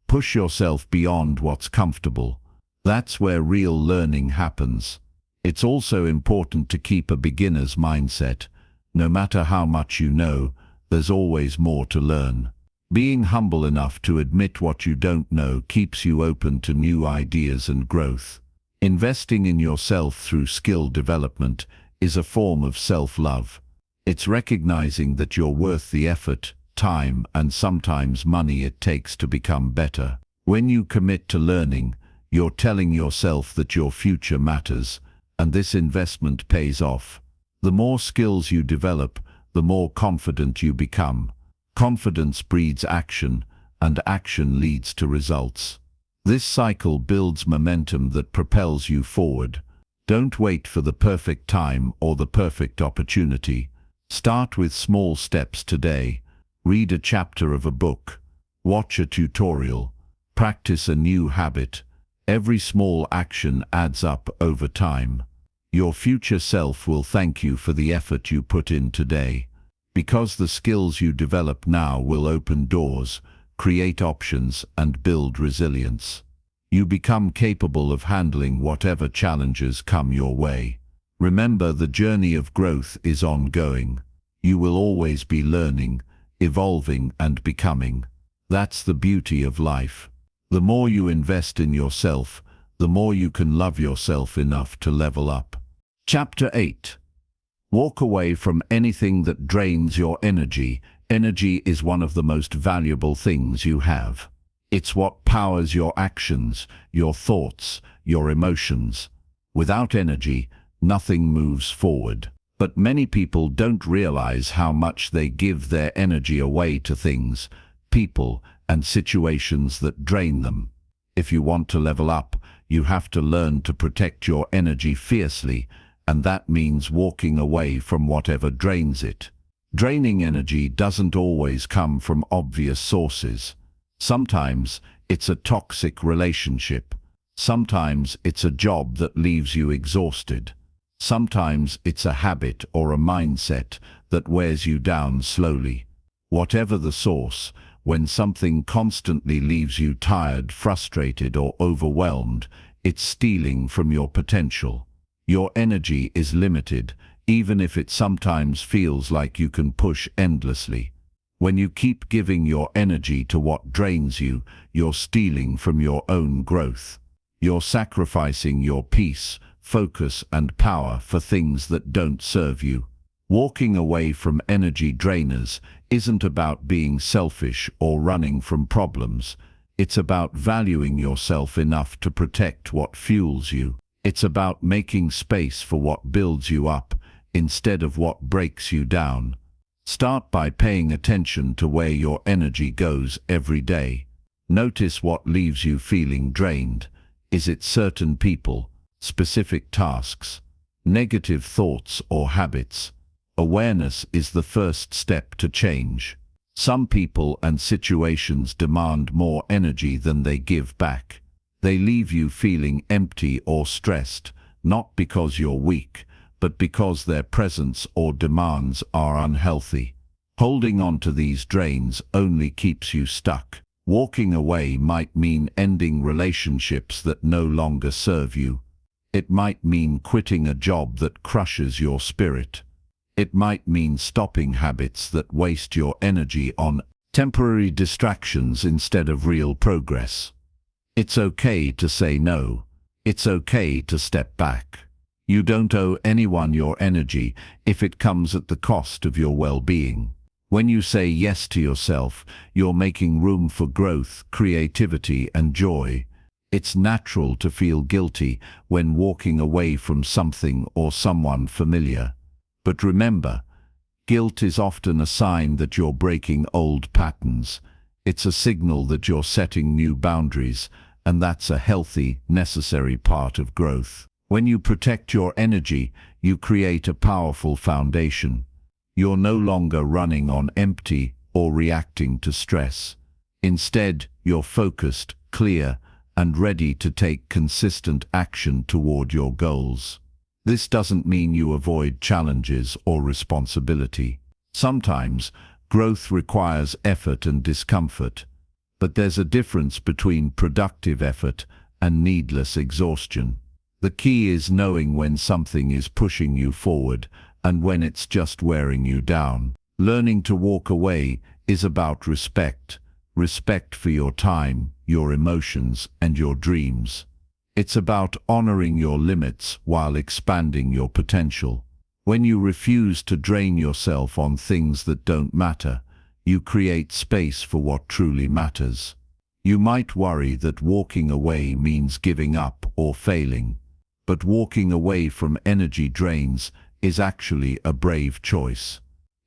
Push yourself beyond what's comfortable. That's where real learning happens. It's also important to keep a beginner's mindset. No matter how much you know, there's always more to learn. Being humble enough to admit what you don't know keeps you open to new ideas and growth. Investing in yourself through skill development is a form of self-love. It's recognizing that you're worth the effort, time, and sometimes money it takes to become better. When you commit to learning, you're telling yourself that your future matters, and this investment pays off. The more skills you develop, the more confident you become. Confidence breeds action, and action leads to results. This cycle builds momentum that propels you forward. Don't wait for the perfect time or the perfect opportunity. Start with small steps today. Read a chapter of a book. Watch a tutorial. Practice a new habit. Every small action adds up over time. Your future self will thank you for the effort you put in today. Because the skills you develop now will open doors, create options, and build resilience. You become capable of handling whatever challenges come your way. Remember, the journey of growth is ongoing. You will always be learning, evolving, and becoming. That's the beauty of life. The more you invest in yourself, the more you can love yourself enough to level up. Chapter 8. Walk away from anything that drains your energy. Energy is one of the most valuable things you have. It's what powers your actions, your thoughts, your emotions. Without energy, nothing moves forward. But many people don't realize how much they give their energy away to things, people, and situations that drain them. If you want to level up, you have to learn to protect your energy fiercely, and that means walking away from whatever drains it. Draining energy doesn't always come from obvious sources. Sometimes it's a toxic relationship. Sometimes it's a job that leaves you exhausted. Sometimes it's a habit or a mindset that wears you down slowly. Whatever the source, when something constantly leaves you tired, frustrated, or overwhelmed, it's stealing from your potential. Your energy is limited, even if it sometimes feels like you can push endlessly. When you keep giving your energy to what drains you, you're stealing from your own growth. You're sacrificing your peace, focus, and power for things that don't serve you. Walking away from energy drainers isn't about being selfish or running from problems. It's about valuing yourself enough to protect what fuels you. It's about making space for what builds you up, instead of what breaks you down. Start by paying attention to where your energy goes every day. Notice what leaves you feeling drained. Is it certain people, specific tasks, negative thoughts, or habits? Awareness is the first step to change. Some people and situations demand more energy than they give back. They leave you feeling empty or stressed, not because you're weak, but because their presence or demands are unhealthy. Holding on to these drains only keeps you stuck. Walking away might mean ending relationships that no longer serve you. It might mean quitting a job that crushes your spirit. It might mean stopping habits that waste your energy on temporary distractions instead of real progress. It's okay to say no. It's okay to step back. You don't owe anyone your energy if it comes at the cost of your well-being. When you say yes to yourself, you're making room for growth, creativity, and joy. It's natural to feel guilty when walking away from something or someone familiar. But remember, guilt is often a sign that you're breaking old patterns. It's a signal that you're setting new boundaries, and that's a healthy, necessary part of growth. When you protect your energy, you create a powerful foundation. You're no longer running on empty or reacting to stress. Instead, you're focused, clear, and ready to take consistent action toward your goals. This doesn't mean you avoid challenges or responsibility. Sometimes, growth requires effort and discomfort. But there's a difference between productive effort and needless exhaustion. The key is knowing when something is pushing you forward and when it's just wearing you down. Learning to walk away is about respect. Respect for your time, your emotions, and your dreams. It's about honoring your limits while expanding your potential. When you refuse to drain yourself on things that don't matter, you create space for what truly matters. You might worry that walking away means giving up or failing, but walking away from energy drains is actually a brave choice.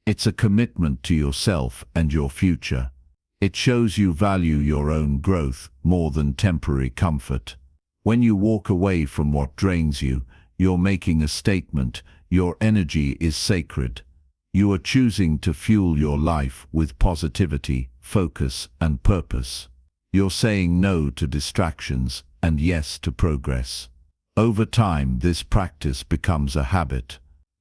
It's a commitment to yourself and your future. It shows you value your own growth more than temporary comfort. When you walk away from what drains you, you're making a statement. Your energy is sacred. You are choosing to fuel your life with positivity, focus, and purpose. You're saying no to distractions and yes to progress. Over time, this practice becomes a habit.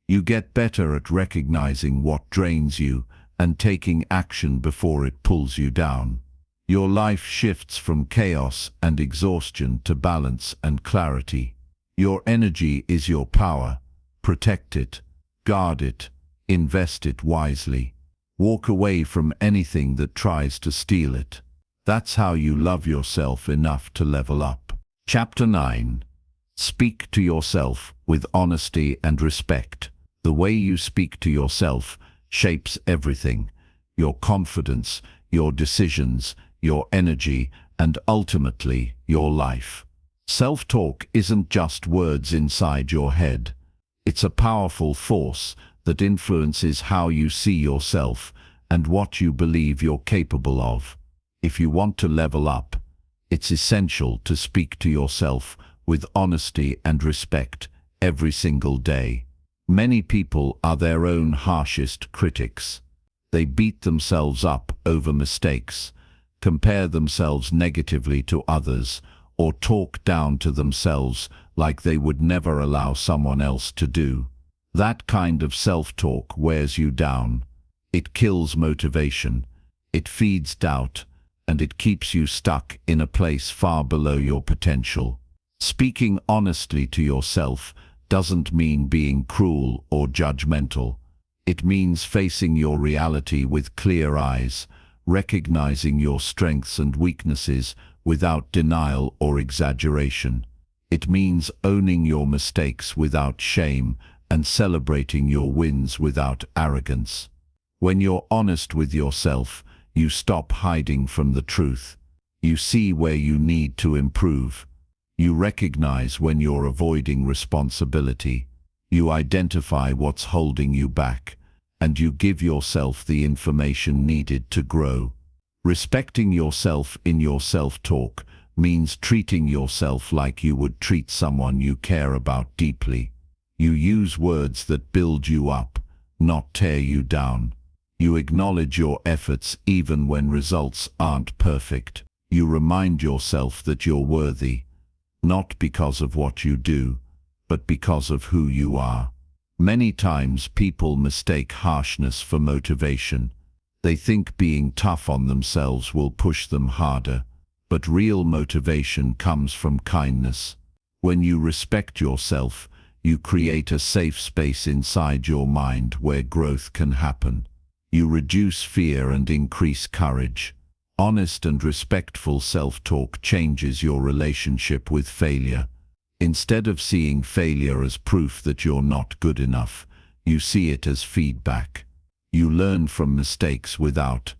You get better at recognizing what drains you and taking action before it pulls you down. Your life shifts from chaos and exhaustion to balance and clarity. Your energy is your power. Protect it, guard it, invest it wisely. Walk away from anything that tries to steal it. That's how you love yourself enough to level up. Chapter 9. Speak to yourself with honesty and respect. The way you speak to yourself shapes everything: your confidence, your decisions, your energy, and ultimately your life. Self-talk isn't just words inside your head. It's a powerful force that influences how you see yourself and what you believe you're capable of. If you want to level up, it's essential to speak to yourself with honesty and respect every single day. Many people are their own harshest critics. They beat themselves up over mistakes, compare themselves negatively to others, or talk down to themselves like they would never allow someone else to do. That kind of self-talk wears you down. It kills motivation, it feeds doubt, and it keeps you stuck in a place far below your potential. Speaking honestly to yourself doesn't mean being cruel or judgmental. It means facing your reality with clear eyes, recognizing your strengths and weaknesses without denial or exaggeration. It means owning your mistakes without shame and celebrating your wins without arrogance. When you're honest with yourself, you stop hiding from the truth. You see where you need to improve. You recognize when you're avoiding responsibility. You identify what's holding you back, and you give yourself the information needed to grow. Respecting yourself in your self-talk means treating yourself like you would treat someone you care about deeply. You use words that build you up, not tear you down. You acknowledge your efforts even when results aren't perfect. You remind yourself that you're worthy, not because of what you do, but because of who you are. Many times people mistake harshness for motivation. They think being tough on themselves will push them harder, but real motivation comes from kindness. When you respect yourself, you create a safe space inside your mind where growth can happen. You reduce fear and increase courage. Honest and respectful self-talk changes your relationship with failure. Instead of seeing failure as proof that you're not good enough, you see it as feedback. You learn from mistakes without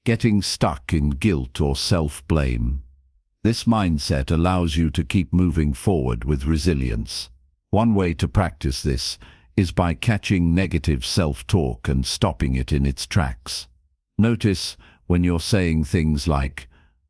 getting stuck in guilt or self-blame. This mindset allows you to keep moving forward with resilience. One way to practice this is by catching negative self-talk and stopping it in its tracks. Notice when you're saying things like,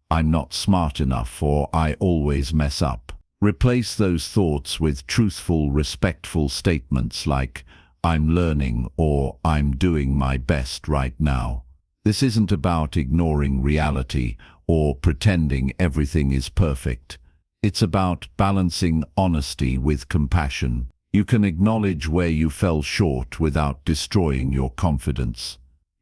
"I'm not smart enough," or "I always mess up." Replace those thoughts with truthful, respectful statements like, "I'm learning," or "I'm doing my best right now." This isn't about ignoring reality or pretending everything is perfect. It's about balancing honesty with compassion. You can acknowledge where you fell short without destroying your confidence.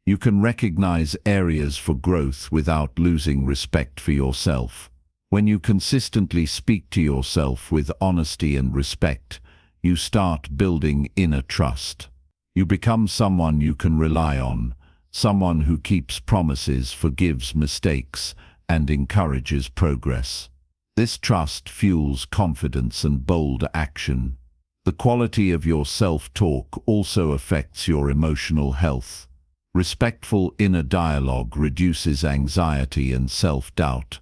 You can recognize areas for growth without losing respect for yourself. When you consistently speak to yourself with honesty and respect, you start building inner trust. You become someone you can rely on, someone who keeps promises, forgives mistakes, and encourages progress. This trust fuels confidence and bold action. The quality of your self-talk also affects your emotional health. Respectful inner dialogue reduces anxiety and self-doubt.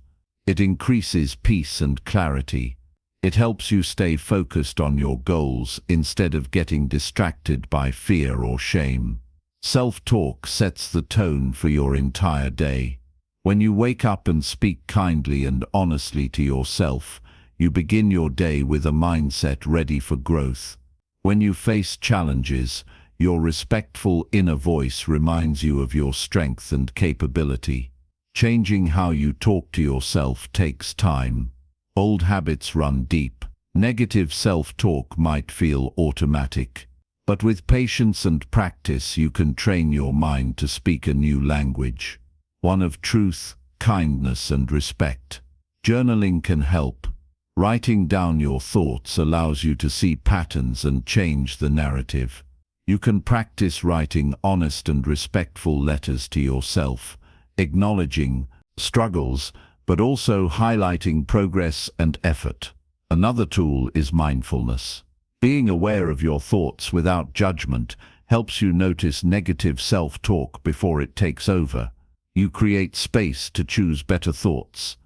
It increases peace and clarity. It helps you stay focused on your goals instead of getting distracted by fear or shame. Self-talk sets the tone for your entire day. When you wake up and speak kindly and honestly to yourself, you begin your day with a mindset ready for growth. When you face challenges, your respectful inner voice reminds you of your strength and capability. Changing how you talk to yourself takes time. Old habits run deep. Negative self-talk might feel automatic. But with patience and practice, you can train your mind to speak a new language. One of truth, kindness, and respect. Journaling can help. Writing down your thoughts allows you to see patterns and change the narrative. You can practice writing honest and respectful letters to yourself, acknowledging struggles, but also highlighting progress and effort. Another tool is mindfulness. Being aware of your thoughts without judgment helps you notice negative self-talk before it takes over. You create space to choose better thoughts.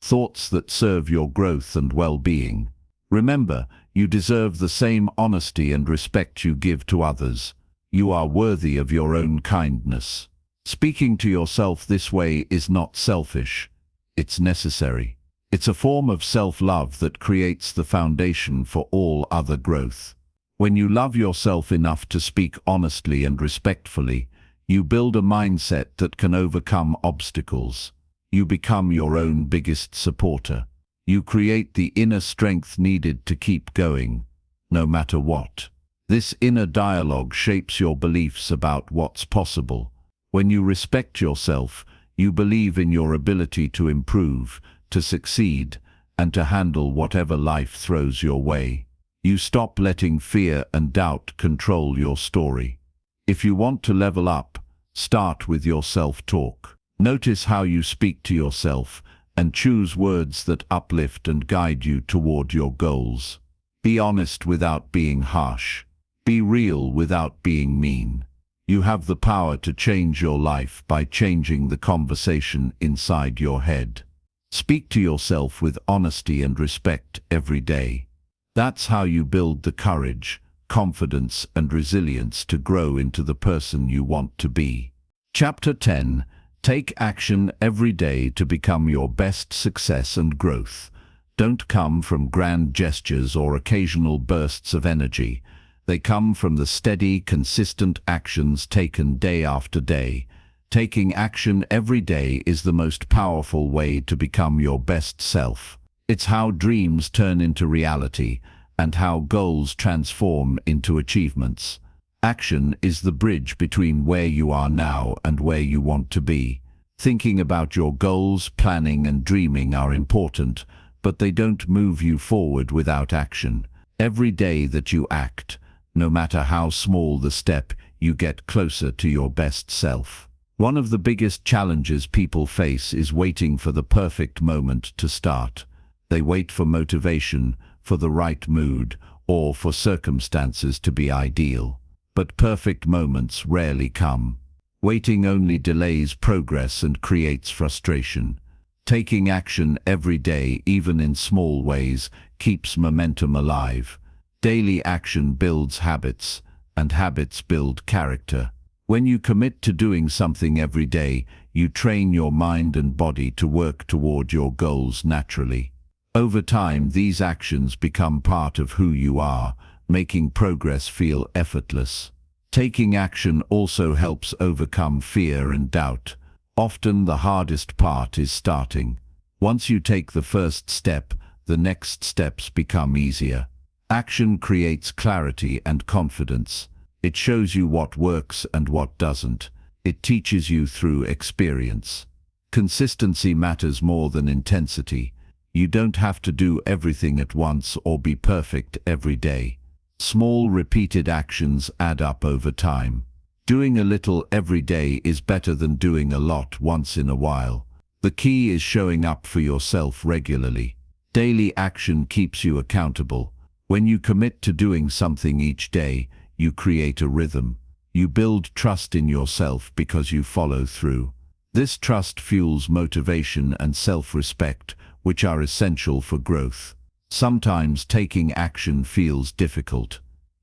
Thoughts that serve your growth and well-being. Remember, you deserve the same honesty and respect you give to others. You are worthy of your own kindness. Speaking to yourself this way is not selfish. It's necessary. It's a form of self-love that creates the foundation for all other growth. When you love yourself enough to speak honestly and respectfully, you build a mindset that can overcome obstacles. You become your own biggest supporter. You create the inner strength needed to keep going, no matter what. This inner dialogue shapes your beliefs about what's possible. When you respect yourself, you believe in your ability to improve, to succeed, and to handle whatever life throws your way. You stop letting fear and doubt control your story. If you want to level up, start with your self-talk. Notice how you speak to yourself and choose words that uplift and guide you toward your goals. Be honest without being harsh. Be real without being mean. You have the power to change your life by changing the conversation inside your head. Speak to yourself with honesty and respect every day. That's how you build the courage, confidence, and resilience to grow into the person you want to be. Chapter 10. Take action every day to become your best success and growth. Don't come from grand gestures or occasional bursts of energy. They come from the steady, consistent actions taken day after day. Taking action every day is the most powerful way to become your best self. It's how dreams turn into reality and how goals transform into achievements. Action is the bridge between where you are now and where you want to be. Thinking about your goals, planning, and dreaming are important, but they don't move you forward without action. Every day that you act, no matter how small the step, you get closer to your best self. One of the biggest challenges people face is waiting for the perfect moment to start. They wait for motivation, for the right mood, or for circumstances to be ideal. But perfect moments rarely come. Waiting only delays progress and creates frustration. Taking action every day, even in small ways, keeps momentum alive. Daily action builds habits, and habits build character. When you commit to doing something every day, you train your mind and body to work toward your goals naturally. Over time, these actions become part of who you are, making progress feel effortless. Taking action also helps overcome fear and doubt. Often the hardest part is starting. Once you take the first step, the next steps become easier. Action creates clarity and confidence. It shows you what works and what doesn't. It teaches you through experience. Consistency matters more than intensity. You don't have to do everything at once or be perfect every day. Small repeated actions add up over time. Doing a little every day is better than doing a lot once in a while. The key is showing up for yourself regularly. Daily action keeps you accountable. When you commit to doing something each day, you create a rhythm. You build trust in yourself because you follow through. This trust fuels motivation and self-respect, which are essential for growth. Sometimes taking action feels difficult.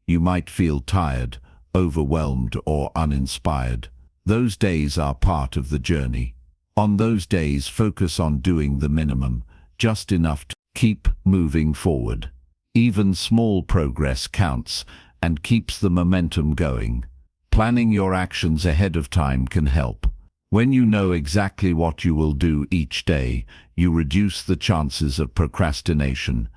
You might feel tired, overwhelmed, or uninspired. Those days are part of the journey. On those days, focus on doing the minimum, just enough to keep moving forward. Even small progress counts and keeps the momentum going. Planning your actions ahead of time can help. When you know exactly what you will do each day, you reduce the chances of procrastination.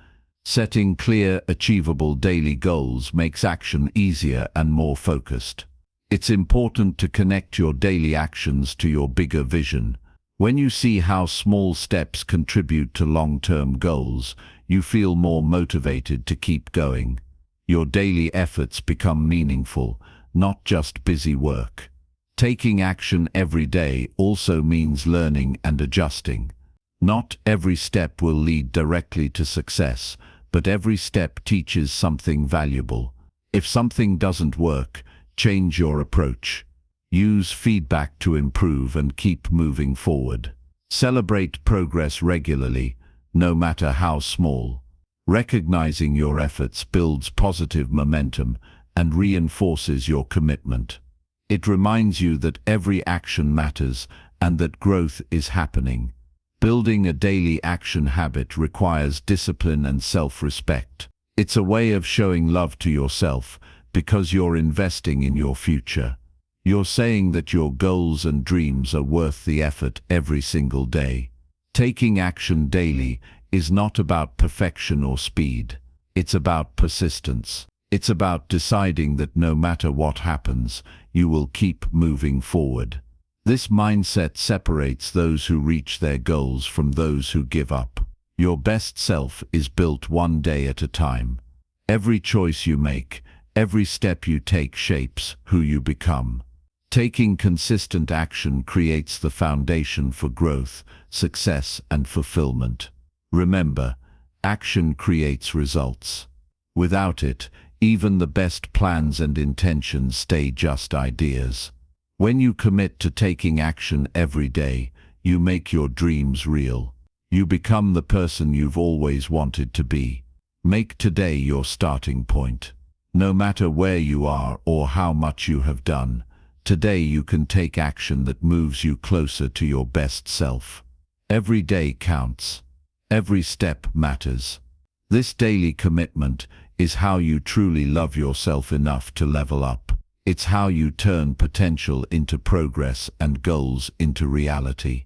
Setting clear, achievable daily goals makes action easier and more focused. It's important to connect your daily actions to your bigger vision. When you see how small steps contribute to long-term goals, you feel more motivated to keep going. Your daily efforts become meaningful, not just busy work. Taking action every day also means learning and adjusting. Not every step will lead directly to success, but every step teaches something valuable. If something doesn't work, change your approach. Use feedback to improve and keep moving forward. Celebrate progress regularly, no matter how small. Recognizing your efforts builds positive momentum and reinforces your commitment. It reminds you that every action matters and that growth is happening. Building a daily action habit requires discipline and self-respect. It's a way of showing love to yourself because you're investing in your future. You're saying that your goals and dreams are worth the effort every single day. Taking action daily is not about perfection or speed. It's about persistence. It's about deciding that no matter what happens, you will keep moving forward. This mindset separates those who reach their goals from those who give up. Your best self is built one day at a time. Every choice you make, every step you take shapes who you become. Taking consistent action creates the foundation for growth, success, and fulfillment. Remember, action creates results. Without it, even the best plans and intentions stay just ideas. When you commit to taking action every day, you make your dreams real. You become the person you've always wanted to be. Make today your starting point. No matter where you are or how much you have done, today you can take action that moves you closer to your best self. Every day counts. Every step matters. This daily commitment is how you truly love yourself enough to level up. It's how you turn potential into progress and goals into reality.